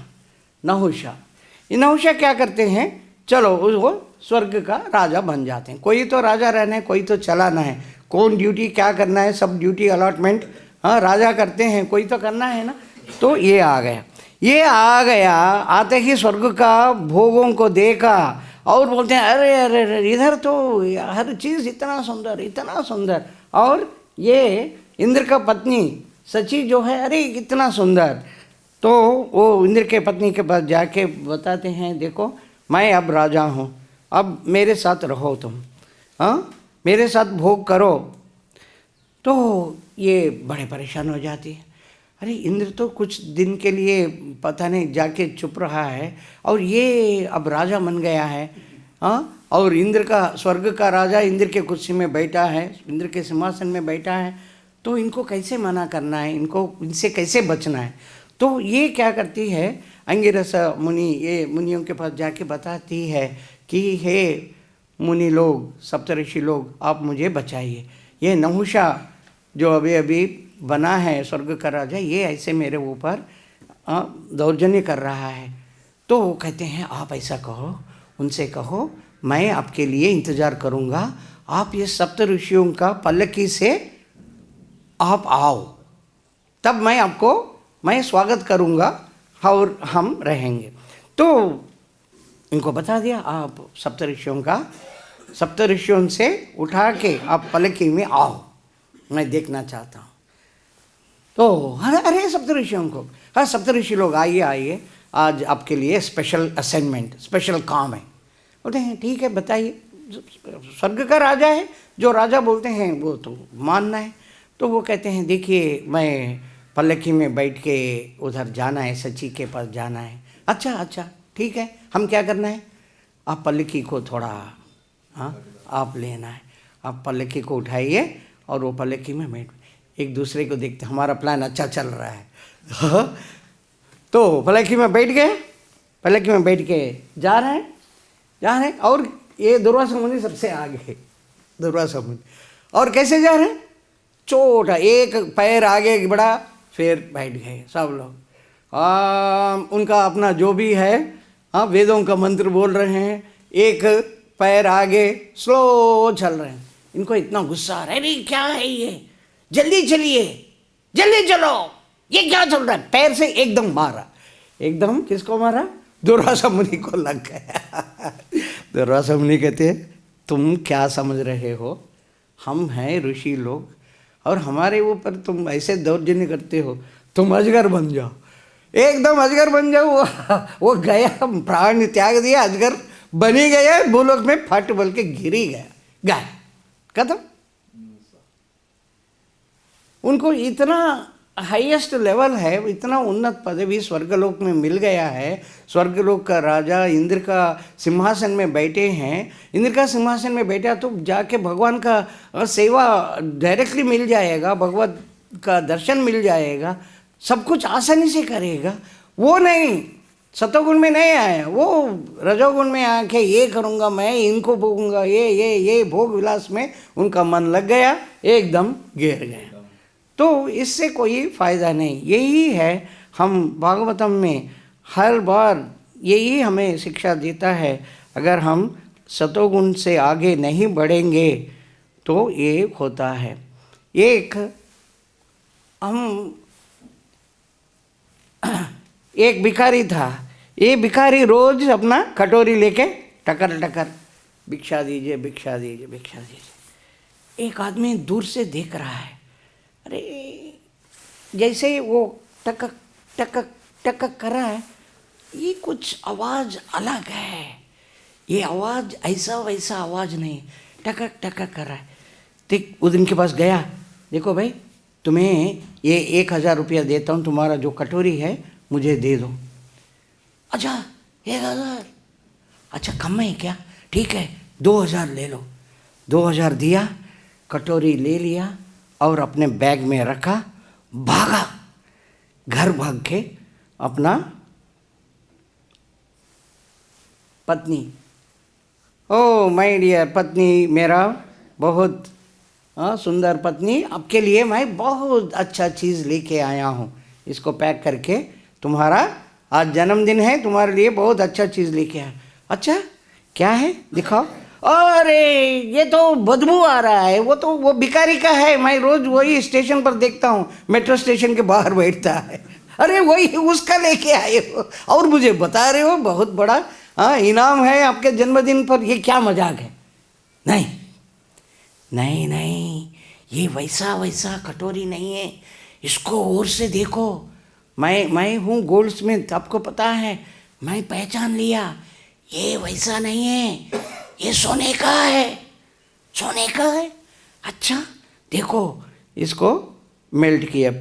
ये नहुषा क्या करते हैं, चलो वो स्वर्ग का राजा बन जाते हैं। कोई तो राजा रहना है, कोई तो चलाना है, कौन ड्यूटी क्या करना है, सब ड्यूटी अलॉटमेंट राजा करते हैं, कोई तो करना है ना। तो ये आ गया, आते ही स्वर्ग का भोगों को देखा और बोलते हैं अरे अरे अरे, इधर तो हर चीज़ इतना सुंदर, और ये इंद्र का पत्नी सची जो है, अरे कितना सुंदर। तो वो इंद्र के पत्नी के पास जाके बताते हैं, देखो मैं अब राजा हूँ, अब मेरे साथ रहो तुम, मेरे साथ भोग करो। तो ये बड़े परेशान हो जाती है, अरे इंद्र तो कुछ दिन के लिए पता नहीं जाके चुप रहा है, और ये अब राजा बन गया है, और इंद्र का, स्वर्ग का राजा इंद्र के कुर्सी में बैठा है, इंद्र के सिंहासन में बैठा है, तो इनको कैसे मना करना है, इनसे कैसे बचना है। तो ये क्या करती है, अंगिरस मुनि, ये मुनियों के पास जाके बताती है कि हे मुनि लोग, सप्तऋषि लोग, आप मुझे बचाइए, ये नहुषा जो अभी अभी बना है स्वर्ग का राजा, ये ऐसे मेरे ऊपर दौर्जन्य कर रहा है। तो वो कहते हैं आप ऐसा कहो, उनसे कहो मैं आपके लिए इंतज़ार करूँगा, आप ये सप्त ऋषियों का पल्लकी से आप आओ, तब मैं स्वागत करूँगा और हम रहेंगे। तो इनको बता दिया, आप सप्त ऋषियों से उठा के आप पल्लकी में आओ, मैं देखना चाहता हूँ। तो अरे सप्त ऋषियों को, हाँ सप्त ऋषि लोग आइए, आज आपके लिए स्पेशल असाइनमेंट, स्पेशल काम है। बोलते हैं ठीक है बताइए, स्वर्ग का राजा है, जो राजा बोलते हैं वो तो मानना है। तो वो कहते हैं देखिए मैं पल्लकी में बैठ के उधर जाना है, सची के पास जाना है। अच्छा ठीक है, हम क्या करना है, आप पल्लकी को थोड़ा, हाँ आप लेना है, आप पल्लकी को उठाइए और वो पल्लकी में बैठ, एक दूसरे को देखते हमारा प्लान अच्छा चल रहा है। तो पल्लकी में बैठ गए, पल्लकी में बैठ के जा रहे हैं और ये दुर्वासा मुनि सबसे आगे, दुर्वासा मुनि, और कैसे जा रहे हैं, छोटा एक पैर आगे बढ़ा फिर बैठ गए सब लोग। उनका अपना जो भी है, हाँ वेदों का मंत्र बोल रहे हैं, एक पैर आगे स्लो चल रहे हैं। इनको इतना गुस्सा आ रहा है, अरे क्या है ये, जल्दी चलिए, जल्दी चलो, ये क्या चल रहा है, पैर से एकदम मारा, एकदम किसको मारा, दुर्वासा मुनि को लग गया। दुर्वासा मुनि कहते हैं तुम क्या समझ रहे हो, हम हैं ऋषि लोग और हमारे ऊपर तुम ऐसे दौर्जन्य करते हो, तुम अजगर बन जाओ, एकदम अजगर बन जाओ। वो गया, प्राण त्याग दिया, अजगर बनी गया, भूलोक में फट बोल के गिरी गया, गाय खत्म। उनको इतना हाईएस्ट लेवल है, इतना उन्नत पदवी स्वर्गलोक में मिल गया है, स्वर्गलोक का राजा इंद्र का सिंहासन में बैठे हैं, इंद्र का सिंहासन में बैठा तो जाके भगवान का सेवा डायरेक्टली मिल जाएगा, भगवत का दर्शन मिल जाएगा, सब कुछ आसानी से करेगा। वो नहीं, सतोगुण में नहीं आया, वो रजोगुण में आके ये करूँगा मैं, इनको भोगूंगा, ये भोग विलास में उनका मन लग गया, एकदम गिर गया। तो इससे कोई फ़ायदा नहीं। यही है, हम भागवतम में हर बार यही हमें शिक्षा देता है, अगर हम सतोगुण से आगे नहीं बढ़ेंगे तो ये होता है। एक भिखारी था, ये भिखारी रोज अपना कटोरी लेके टकर टकर भिक्षा दीजिए, भिक्षा दीजिए, भिक्षा दीजिए। एक आदमी दूर से देख रहा है, अरे जैसे वो टकक टकक टकक कर रहा है, ये कुछ आवाज़ अलग है, ये आवाज़ ऐसा वैसा आवाज़ नहीं, टकक टकक कर रहा है। ठीक उस दिन के पास गया, देखो भाई तुम्हें ये 1000 रुपया देता हूँ, तुम्हारा जो कटोरी है मुझे दे दो। अच्छा 1000, अच्छा कम है क्या, ठीक है 2000 ले लो। 2000 दिया, कटोरी ले लिया और अपने बैग में रखा, भागा, घर भाग के अपना पत्नी, ओ माय डियर पत्नी, मेरा बहुत सुंदर पत्नी, आपके लिए मैं बहुत अच्छा चीज़ लेके आया हूँ, इसको पैक करके, तुम्हारा आज जन्मदिन है, तुम्हारे लिए बहुत अच्छा चीज़ लेके आया। अच्छा क्या है दिखाओ, अरे ये तो बदबू आ रहा है, वो भिखारी का है, मैं रोज़ वही स्टेशन पर देखता हूँ, मेट्रो स्टेशन के बाहर बैठता है, अरे वही उसका लेके आए हो और मुझे बता रहे हो बहुत बड़ा इनाम है आपके जन्मदिन पर, ये क्या मजाक है। नहीं नहीं नहीं, ये वैसा वैसा कटोरी नहीं है, इसको और से देखो, मैं हूँ गोल्ड स्मिथ, आपको पता है, मैं पहचान लिया, ये वैसा नहीं है, ये सोने का है, सोने का है। अच्छा देखो, इसको मेल्ट किया,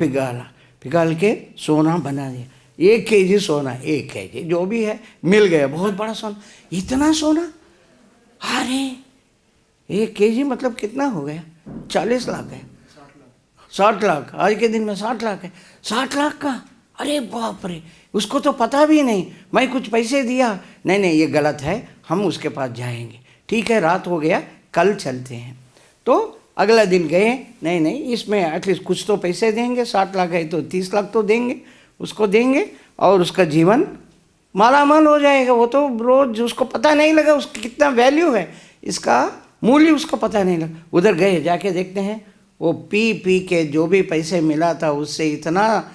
पिघाल के सोना बना दिया, 1 kg सोना, 1 kg जो भी है मिल गया, बहुत बड़ा सोना। इतना सोना, अरे 1 kg मतलब कितना हो गया, 40 लाख है, 60 लाख, आज के दिन में 60 लाख है, 60 लाख का, अरे बाप रे, उसको तो पता भी नहीं, मैं कुछ पैसे दिया, नहीं ये गलत है, हम उसके पास जाएंगे, ठीक है रात हो गया, कल चलते हैं। तो अगला दिन गए, नहीं इसमें एटलीस्ट कुछ तो पैसे देंगे, 60 लाख है तो 30 लाख तो देंगे, उसको देंगे और उसका जीवन मालामाल हो जाएगा। वो तो रोज उसको पता नहीं लगा उसका कितना वैल्यू है, इसका मूल्य उसको पता नहीं लगा। उधर गए, जाके देखते हैं वो पी के जो भी पैसे मिला था उससे इतना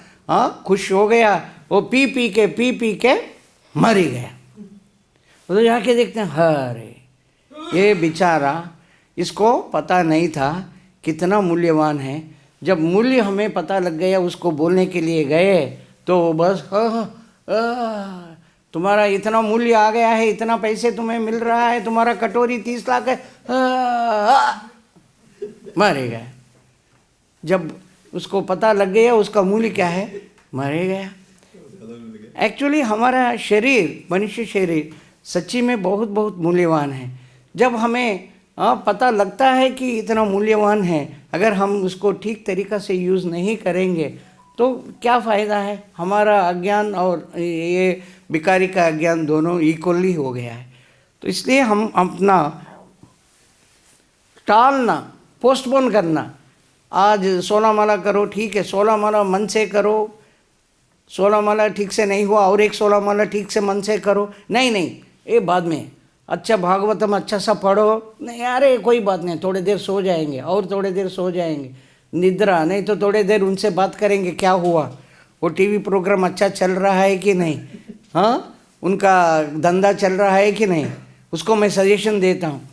खुश हो गया, वो पी के मर ही गया। उधर जाके देखते हैं, अरे ये बेचारा, इसको पता नहीं था कितना मूल्यवान है। जब मूल्य हमें पता लग गया, उसको बोलने के लिए गए तो बस तुम्हारा इतना मूल्य आ गया है, इतना पैसे तुम्हें मिल रहा है, तुम्हारा कटोरी 30 लाख है, मरे गए। जब उसको पता लग गया उसका मूल्य क्या है, मरे गया। एक्चुअली हमारा शरीर, मनुष्य शरीर सच्ची में बहुत बहुत मूल्यवान है। जब हमें पता लगता है कि इतना मूल्यवान है, अगर हम उसको ठीक तरीक़ा से यूज़ नहीं करेंगे तो क्या फ़ायदा है। हमारा अज्ञान और ये भिखारी का अज्ञान दोनों इक्वली हो गया है। तो इसलिए हम अपना टालना, पोस्टपोन करना, आज 16 माला करो, ठीक है 16 माला मन से करो, 16 माला ठीक से नहीं हुआ और एक 16 माला ठीक से मन से करो, नहीं ये बाद में, अच्छा भागवतम अच्छा सा पढ़ो, नहीं अरे कोई बात नहीं, थोड़ी देर सो जाएंगे और थोड़ी देर सो जाएंगे, निद्रा नहीं तो थोड़ी देर उनसे बात करेंगे क्या हुआ, वो टीवी प्रोग्राम अच्छा चल रहा है कि नहीं, हाँ उनका धंधा चल रहा है कि नहीं, उसको मैं सजेशन देता हूँ।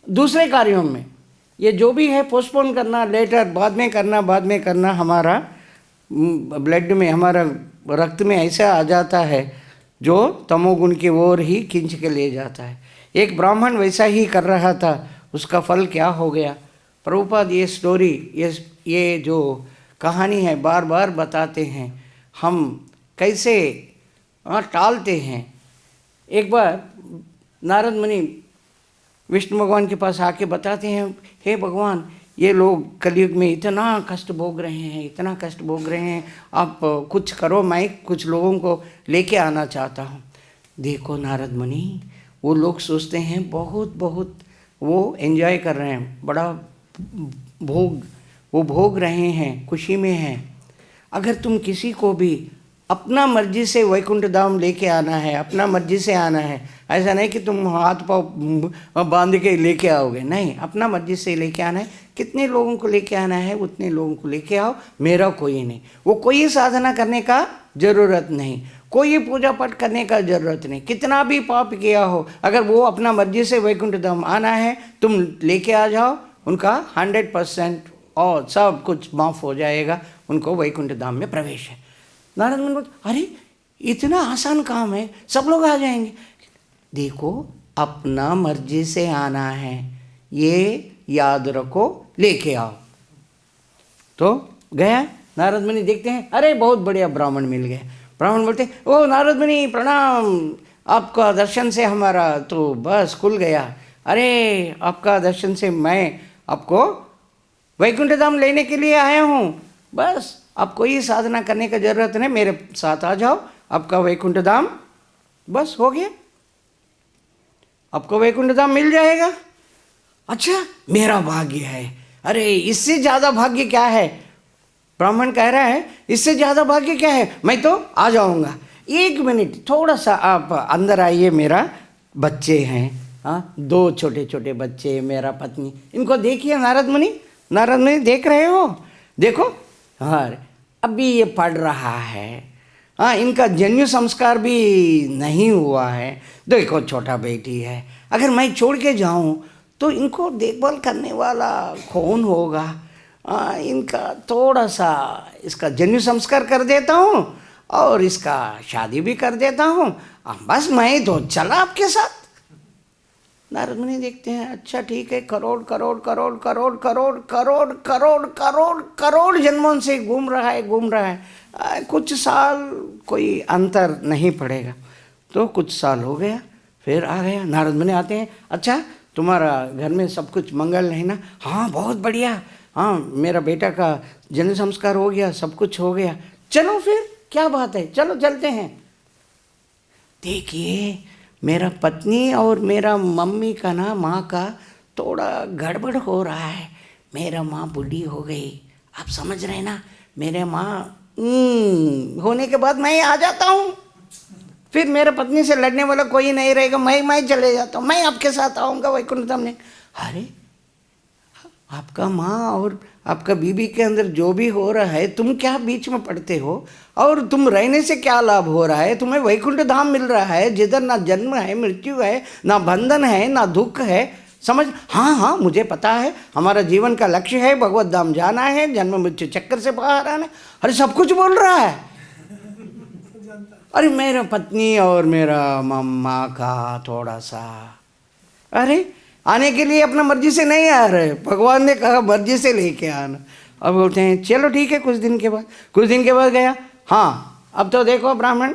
दूसरे कार्यों में ये जो भी है पोस्टपोन करना, लेटर बाद में करना हमारा ब्लड में, हमारा रक्त में ऐसा आ जाता है जो तमोगुण की ओर ही खींच के ले जाता है। एक ब्राह्मण वैसा ही कर रहा था, उसका फल क्या हो गया। प्रभुपाद ये स्टोरी, ये जो कहानी है बार बार बताते हैं, हम कैसे टालते हैं। एक बार नारद मुनि विष्णु भगवान के पास आके बताते हैं, हे भगवान ये लोग कलयुग में इतना कष्ट भोग रहे हैं, इतना कष्ट भोग रहे हैं, आप कुछ करो, मैं कुछ लोगों को लेके आना चाहता हूँ। देखो नारद मुनि, वो लोग सोचते हैं बहुत वो एंजॉय कर रहे हैं, बड़ा वो भोग रहे हैं, खुशी में हैं। अगर तुम किसी को भी अपना मर्जी से वैकुंठ धाम लेके आना है, अपना मर्जी से आना है, ऐसा नहीं कि तुम हाथ पाँव बांध के लेके आओगे, नहीं, अपना मर्जी से लेके आना है। कितने लोगों को लेके आना है उतने लोगों को लेके आओ, मेरा कोई नहीं। वो कोई साधना करने का ज़रूरत नहीं, कोई पूजा पाठ करने का ज़रूरत नहीं, कितना भी पाप किया हो, अगर वो अपना मर्जी से वैकुंठ धाम आना है, तुम लेके आ जाओ, उनका 100% और सब कुछ माफ़ हो जाएगा, उनको वैकुंठ धाम में प्रवेश है। नारद मुनि बोलते, अरे इतना आसान काम है, सब लोग आ जाएंगे। देखो अपना मर्जी से आना है, ये याद रखो, लेके आओ। तो गया नारद मुनि, देखते हैं अरे बहुत बढ़िया ब्राह्मण मिल गया। ब्राह्मण बोलते, ओ नारद मुनि प्रणाम, आपका दर्शन से हमारा तो बस खुल गया। अरे आपका दर्शन से मैं आपको वैकुंठ धाम लेने के लिए आया हूँ, बस आप कोई साधना करने का जरूरत नहीं, मेरे साथ आ जाओ, आपका वैकुंठ धाम बस हो गया, आपको वैकुंठ धाम मिल जाएगा। अच्छा मेरा भाग्य है, अरे इससे ज़्यादा भाग्य क्या है। ब्राह्मण कह रहा है इससे ज़्यादा भाग्य क्या है, मैं तो आ जाऊँगा। 1 मिनट थोड़ा सा आप अंदर आइए, मेरा बच्चे हैं, हाँ 2 छोटे छोटे बच्चे, मेरा पत्नी, इनको देखिए नारद मुनि देख रहे हो, देखो हाँ अभी ये पढ़ रहा है, हाँ इनका जन्म संस्कार भी नहीं हुआ है, देखो छोटा बेटी है, अगर मैं छोड़ के जाऊँ तो इनको देखभाल करने वाला कौन होगा। इनका थोड़ा सा इसका जन्म संस्कार कर देता हूँ और इसका शादी भी कर देता हूँ, बस मैं तो चला आपके साथ। नारद मुनि देखते हैं, अच्छा ठीक है, करोड़ करोड़ करोड़ करोड़ करोड़ करोड़ करोड़ करोड़ करोड़ जन्मों से घूम रहा है, कुछ साल कोई अंतर नहीं पड़ेगा। तो कुछ साल हो गया, फिर आ गया। नारद मुनि आते हैं, अच्छा तुम्हारा घर में सब कुछ मंगल है ना। हाँ बहुत बढ़िया, हाँ मेरा बेटा का जन्म संस्कार हो गया, सब कुछ हो गया, चलो फिर क्या बात है, चलो चलते हैं। देखिए मेरा पत्नी और मेरा मम्मी का ना, माँ का थोड़ा गड़बड़ हो रहा है। मेरा माँ बूढ़ी हो गई, आप समझ रहे ना, मेरे माँ होने के बाद मैं आ जाता हूँ, फिर मेरे पत्नी से लड़ने वाला कोई नहीं रहेगा, मैं चले जाता हूँ, मैं आपके साथ आऊँगा वैकुंठ धाम में। अरे आपका माँ और आपका बीबी के अंदर जो भी हो रहा है, तुम क्या बीच में पड़ते हो, और तुम रहने से क्या लाभ हो रहा है। तुम्हें वैकुंठ धाम मिल रहा है जिधर ना जन्म है, मृत्यु है, ना बंधन है, ना दुख है, समझ। हाँ मुझे पता है, हमारा जीवन का लक्ष्य है भगवत धाम जाना है, जन्म मृत्यु चक्कर से बाहर आना है। अरे सब कुछ बोल रहा है। अरे मेरा पत्नी और मेरा मम्मा का थोड़ा सा, अरे आने के लिए अपना मर्जी से नहीं आ रहे, भगवान ने कहा मर्जी से लेके आना। अब बोलते हैं चलो ठीक है। कुछ दिन के बाद गया, हाँ अब तो देखो ब्राह्मण,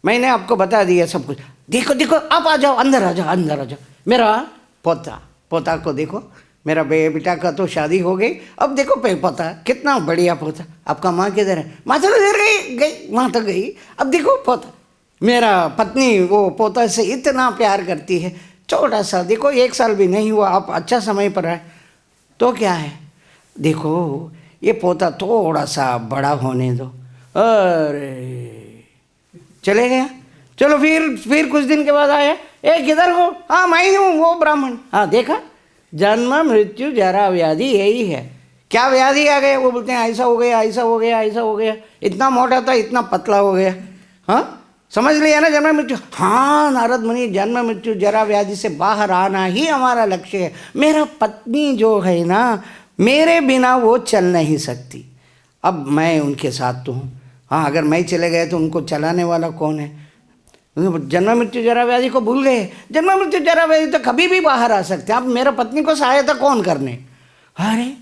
मैंने आपको बता दिया सब कुछ। देखो देखो, आप आ जाओ, अंदर आ जाओ, अंदर आ जाओ। मेरा पोता को देखो, मेरा बेटा का तो शादी हो गई, अब देखो पोता कितना बढ़िया पोता। आपका माँ किधर है? माँ तो इधर गई, माँ तो गई। अब देखो पोता, मेरा पत्नी वो पोता से इतना प्यार करती है, छोटा सा, देखो 1 साल भी नहीं हुआ, आप अच्छा समय पर आए तो क्या है, देखो ये पोता थोड़ा सा बड़ा होने दो। अरे चले गया। चलो फिर कुछ दिन के बाद आया, ए किधर हो? हाँ मैं ही हूँ वो ब्राह्मण। हाँ देखा, जन्म मृत्यु जरा व्याधि यही है। क्या व्याधि आ गया? वो बोलते हैं ऐसा हो गया, ऐसा हो गया, ऐसा हो गया, इतना मोटा था इतना पतला हो गया। हाँ समझ लिया ना, जन्म मृत्यु। हाँ नारद मुनि, जन्म मृत्यु जरा व्याधि से बाहर आना ही हमारा लक्ष्य है। मेरा पत्नी जो है ना, मेरे बिना वो चल नहीं सकती, अब मैं उनके साथ तो हूँ। हाँ अगर मैं चले गए तो उनको चलाने वाला कौन है? जन्म मृत्यु जरा व्याधि को भूल गए। जन्म मृत्यु जरा व्याधि तो कभी भी बाहर आ सकते हैं। अब मेरा पत्नी को सहायता कौन करने? अरे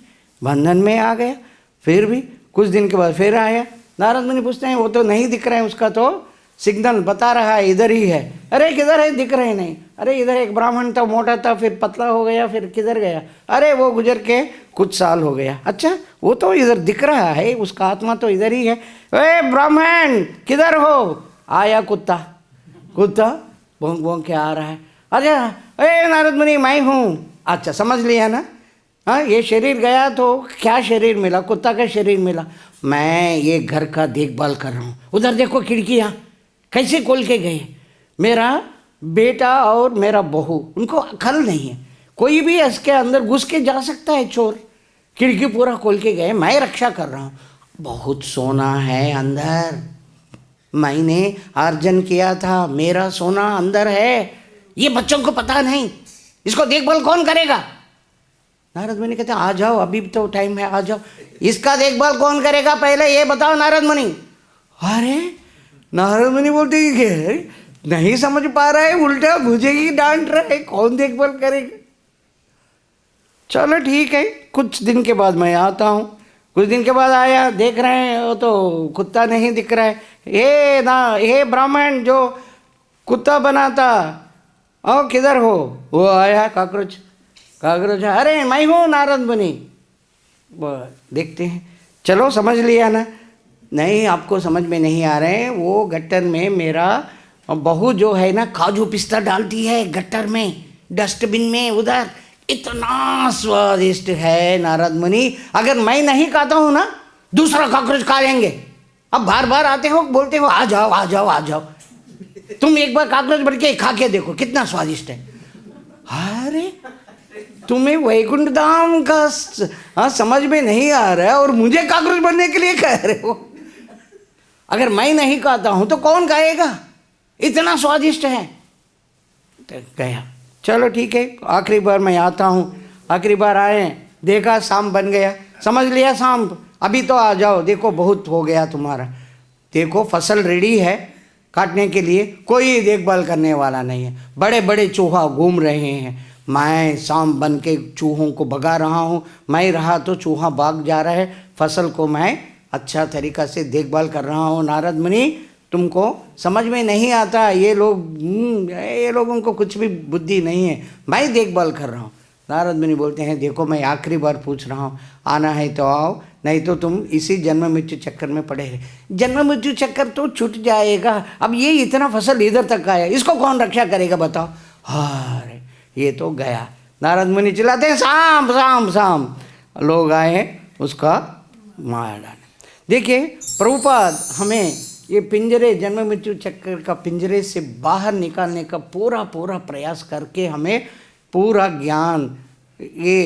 बंधन में आ गया। फिर भी कुछ दिन के बाद फिर आया। नारद मुनि पूछते हैं वो तो नहीं दिख रहा है, उसका तो सिग्नल बता रहा है इधर ही है। अरे किधर है? दिख रहे नहीं। अरे इधर एक ब्राह्मण था, मोटा था, फिर पतला हो गया, फिर किधर गया? अरे वो गुजर के कुछ साल हो गया। अच्छा वो तो इधर दिख रहा है, उसका आत्मा तो इधर ही है। ए ब्राह्मण किधर हो? आया कुत्ता भोंक भोंक के आ रहा है। अच्छा ए नारद मुनि मैं हूँ। अच्छा समझ लिया ना? हाँ ये शरीर गया तो क्या शरीर मिला? कुत्ता का शरीर मिला। मैं ये घर का देखभाल कर रहा हूँ। उधर देखो खिड़कियाँ कैसे खोल के गए। मेरा बेटा और मेरा बहू, उनको अकल नहीं है, कोई भी इसके अंदर घुस के जा सकता है चोर। खिड़की पूरा खोल के गए, मैं रक्षा कर रहा हूँ। बहुत सोना है अंदर, मैंने अर्जन किया था, मेरा सोना अंदर है, ये बच्चों को पता नहीं, इसको देखभाल कौन करेगा? नारद मुनि कहते आ जाओ, अभी तो टाइम है, आ जाओ। इसका देखभाल कौन करेगा पहले ये बताओ नारद मुनि। अरे नारद मुनि बोलते कि नहीं समझ पा रहा है, उल्टा मुझे ही डांट रहा है, कौन देखभाल करेगा? चलो ठीक है, कुछ दिन के बाद मैं आता हूँ। कुछ दिन के बाद आया, देख रहे हैं वो तो कुत्ता नहीं दिख रहा है। हे ब्राह्मण जो कुत्ता बनाता, ओ किधर हो? वो आया कॉकरोच। अरे मैं हूँ नारद मुनि। देखते हैं, चलो समझ लिया ना? नहीं आपको समझ में नहीं आ रहे हैं। वो गट्टर में मेरा बहू जो है ना, काजू पिस्ता डालती है गट्टर में, डस्टबिन में, उधर इतना स्वादिष्ट है नारद मुनि, अगर मैं नहीं खाता हूँ ना दूसरा कॉकरोच खा लेंगे। अब बार बार आते हो, बोलते हो आ जाओ आ जाओ आ जाओ, तुम एक बार कॉकरोच बन के खा के देखो कितना स्वादिष्ट है। अरे तुम्हें वैकुंठ धाम का समझ में नहीं आ रहा है और मुझे कॉकरोच बनने के लिए कह रहे हो? अगर मैं नहीं खाता हूं तो कौन खाएगा? इतना स्वादिष्ट है। तो गया, चलो ठीक है, आखिरी बार मैं आता हूँ। आखिरी बार आए, देखा शाम बन गया, समझ लिया शाम, अभी तो आ जाओ, देखो बहुत हो गया तुम्हारा, देखो फसल रेडी है काटने के लिए, कोई देखभाल करने वाला नहीं है, बड़े बड़े चूहा घूम रहे हैं, मैं शाम बन के चूहों को भगा रहा हूँ, मैं रहा तो चूहा भाग जा रहा है, फसल को मैं अच्छा तरीक़ा से देखभाल कर रहा हूँ। नारद मुनि तुमको समझ में नहीं आता, ये लोगों को कुछ भी बुद्धि नहीं है, मैं देखभाल कर रहा हूँ। नारद मुनि बोलते हैं देखो मैं आखिरी बार पूछ रहा हूँ, आना है तो आओ, नहीं तो तुम इसी जन्म मृत्यु चक्कर में पड़े रहे। जन्म मृत्यु चक्कर तो छूट जाएगा, अब ये इतना फसल इधर तक आया, इसको कौन रक्षा करेगा बताओ? अरे ये तो गया। नारद मुनि चिल्लाते हैं शाम शाम शाम, लोग आए उसका मार डाले। देखिए प्रभुपाद हमें ये पिंजरे, जन्म मृत्यु चक्कर का पिंजरे से बाहर निकालने का पूरा प्रयास करके हमें पूरा ज्ञान ये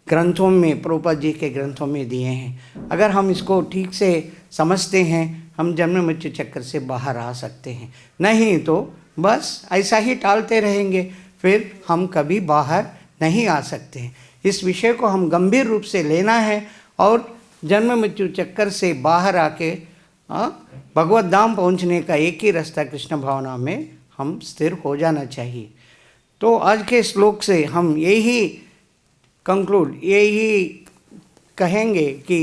ग्रंथों में, प्रभुपाद जी के ग्रंथों में दिए हैं। अगर हम इसको ठीक से समझते हैं, हम जन्म मृत्यु चक्कर से बाहर आ सकते हैं, नहीं तो बस ऐसा ही टालते रहेंगे, फिर हम कभी बाहर नहीं आ सकते हैं। इस विषय को हम गंभीर रूप से लेना है और जन्म मृत्यु चक्कर से बाहर आके भगवत धाम पहुँचने का एक ही रास्ता कृष्ण भावना में हम स्थिर हो जाना चाहिए। तो आज के श्लोक से हम यही कहेंगे कि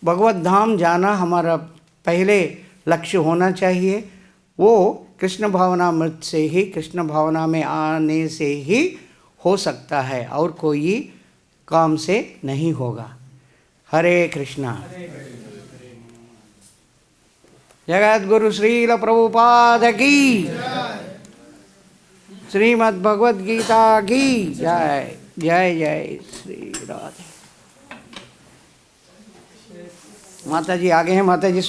भगवत धाम जाना हमारा पहले लक्ष्य होना चाहिए वो कृष्ण भावना मृत से ही, कृष्ण भावना में आने से ही हो सकता है, और कोई काम से नहीं होगा। हरे कृष्णा। जगत गुरु श्रील प्रभुपाद की, श्रीमद् भगवद गीता की जय। जय जय श्री राधे। माता जी आगे हैं, माता जी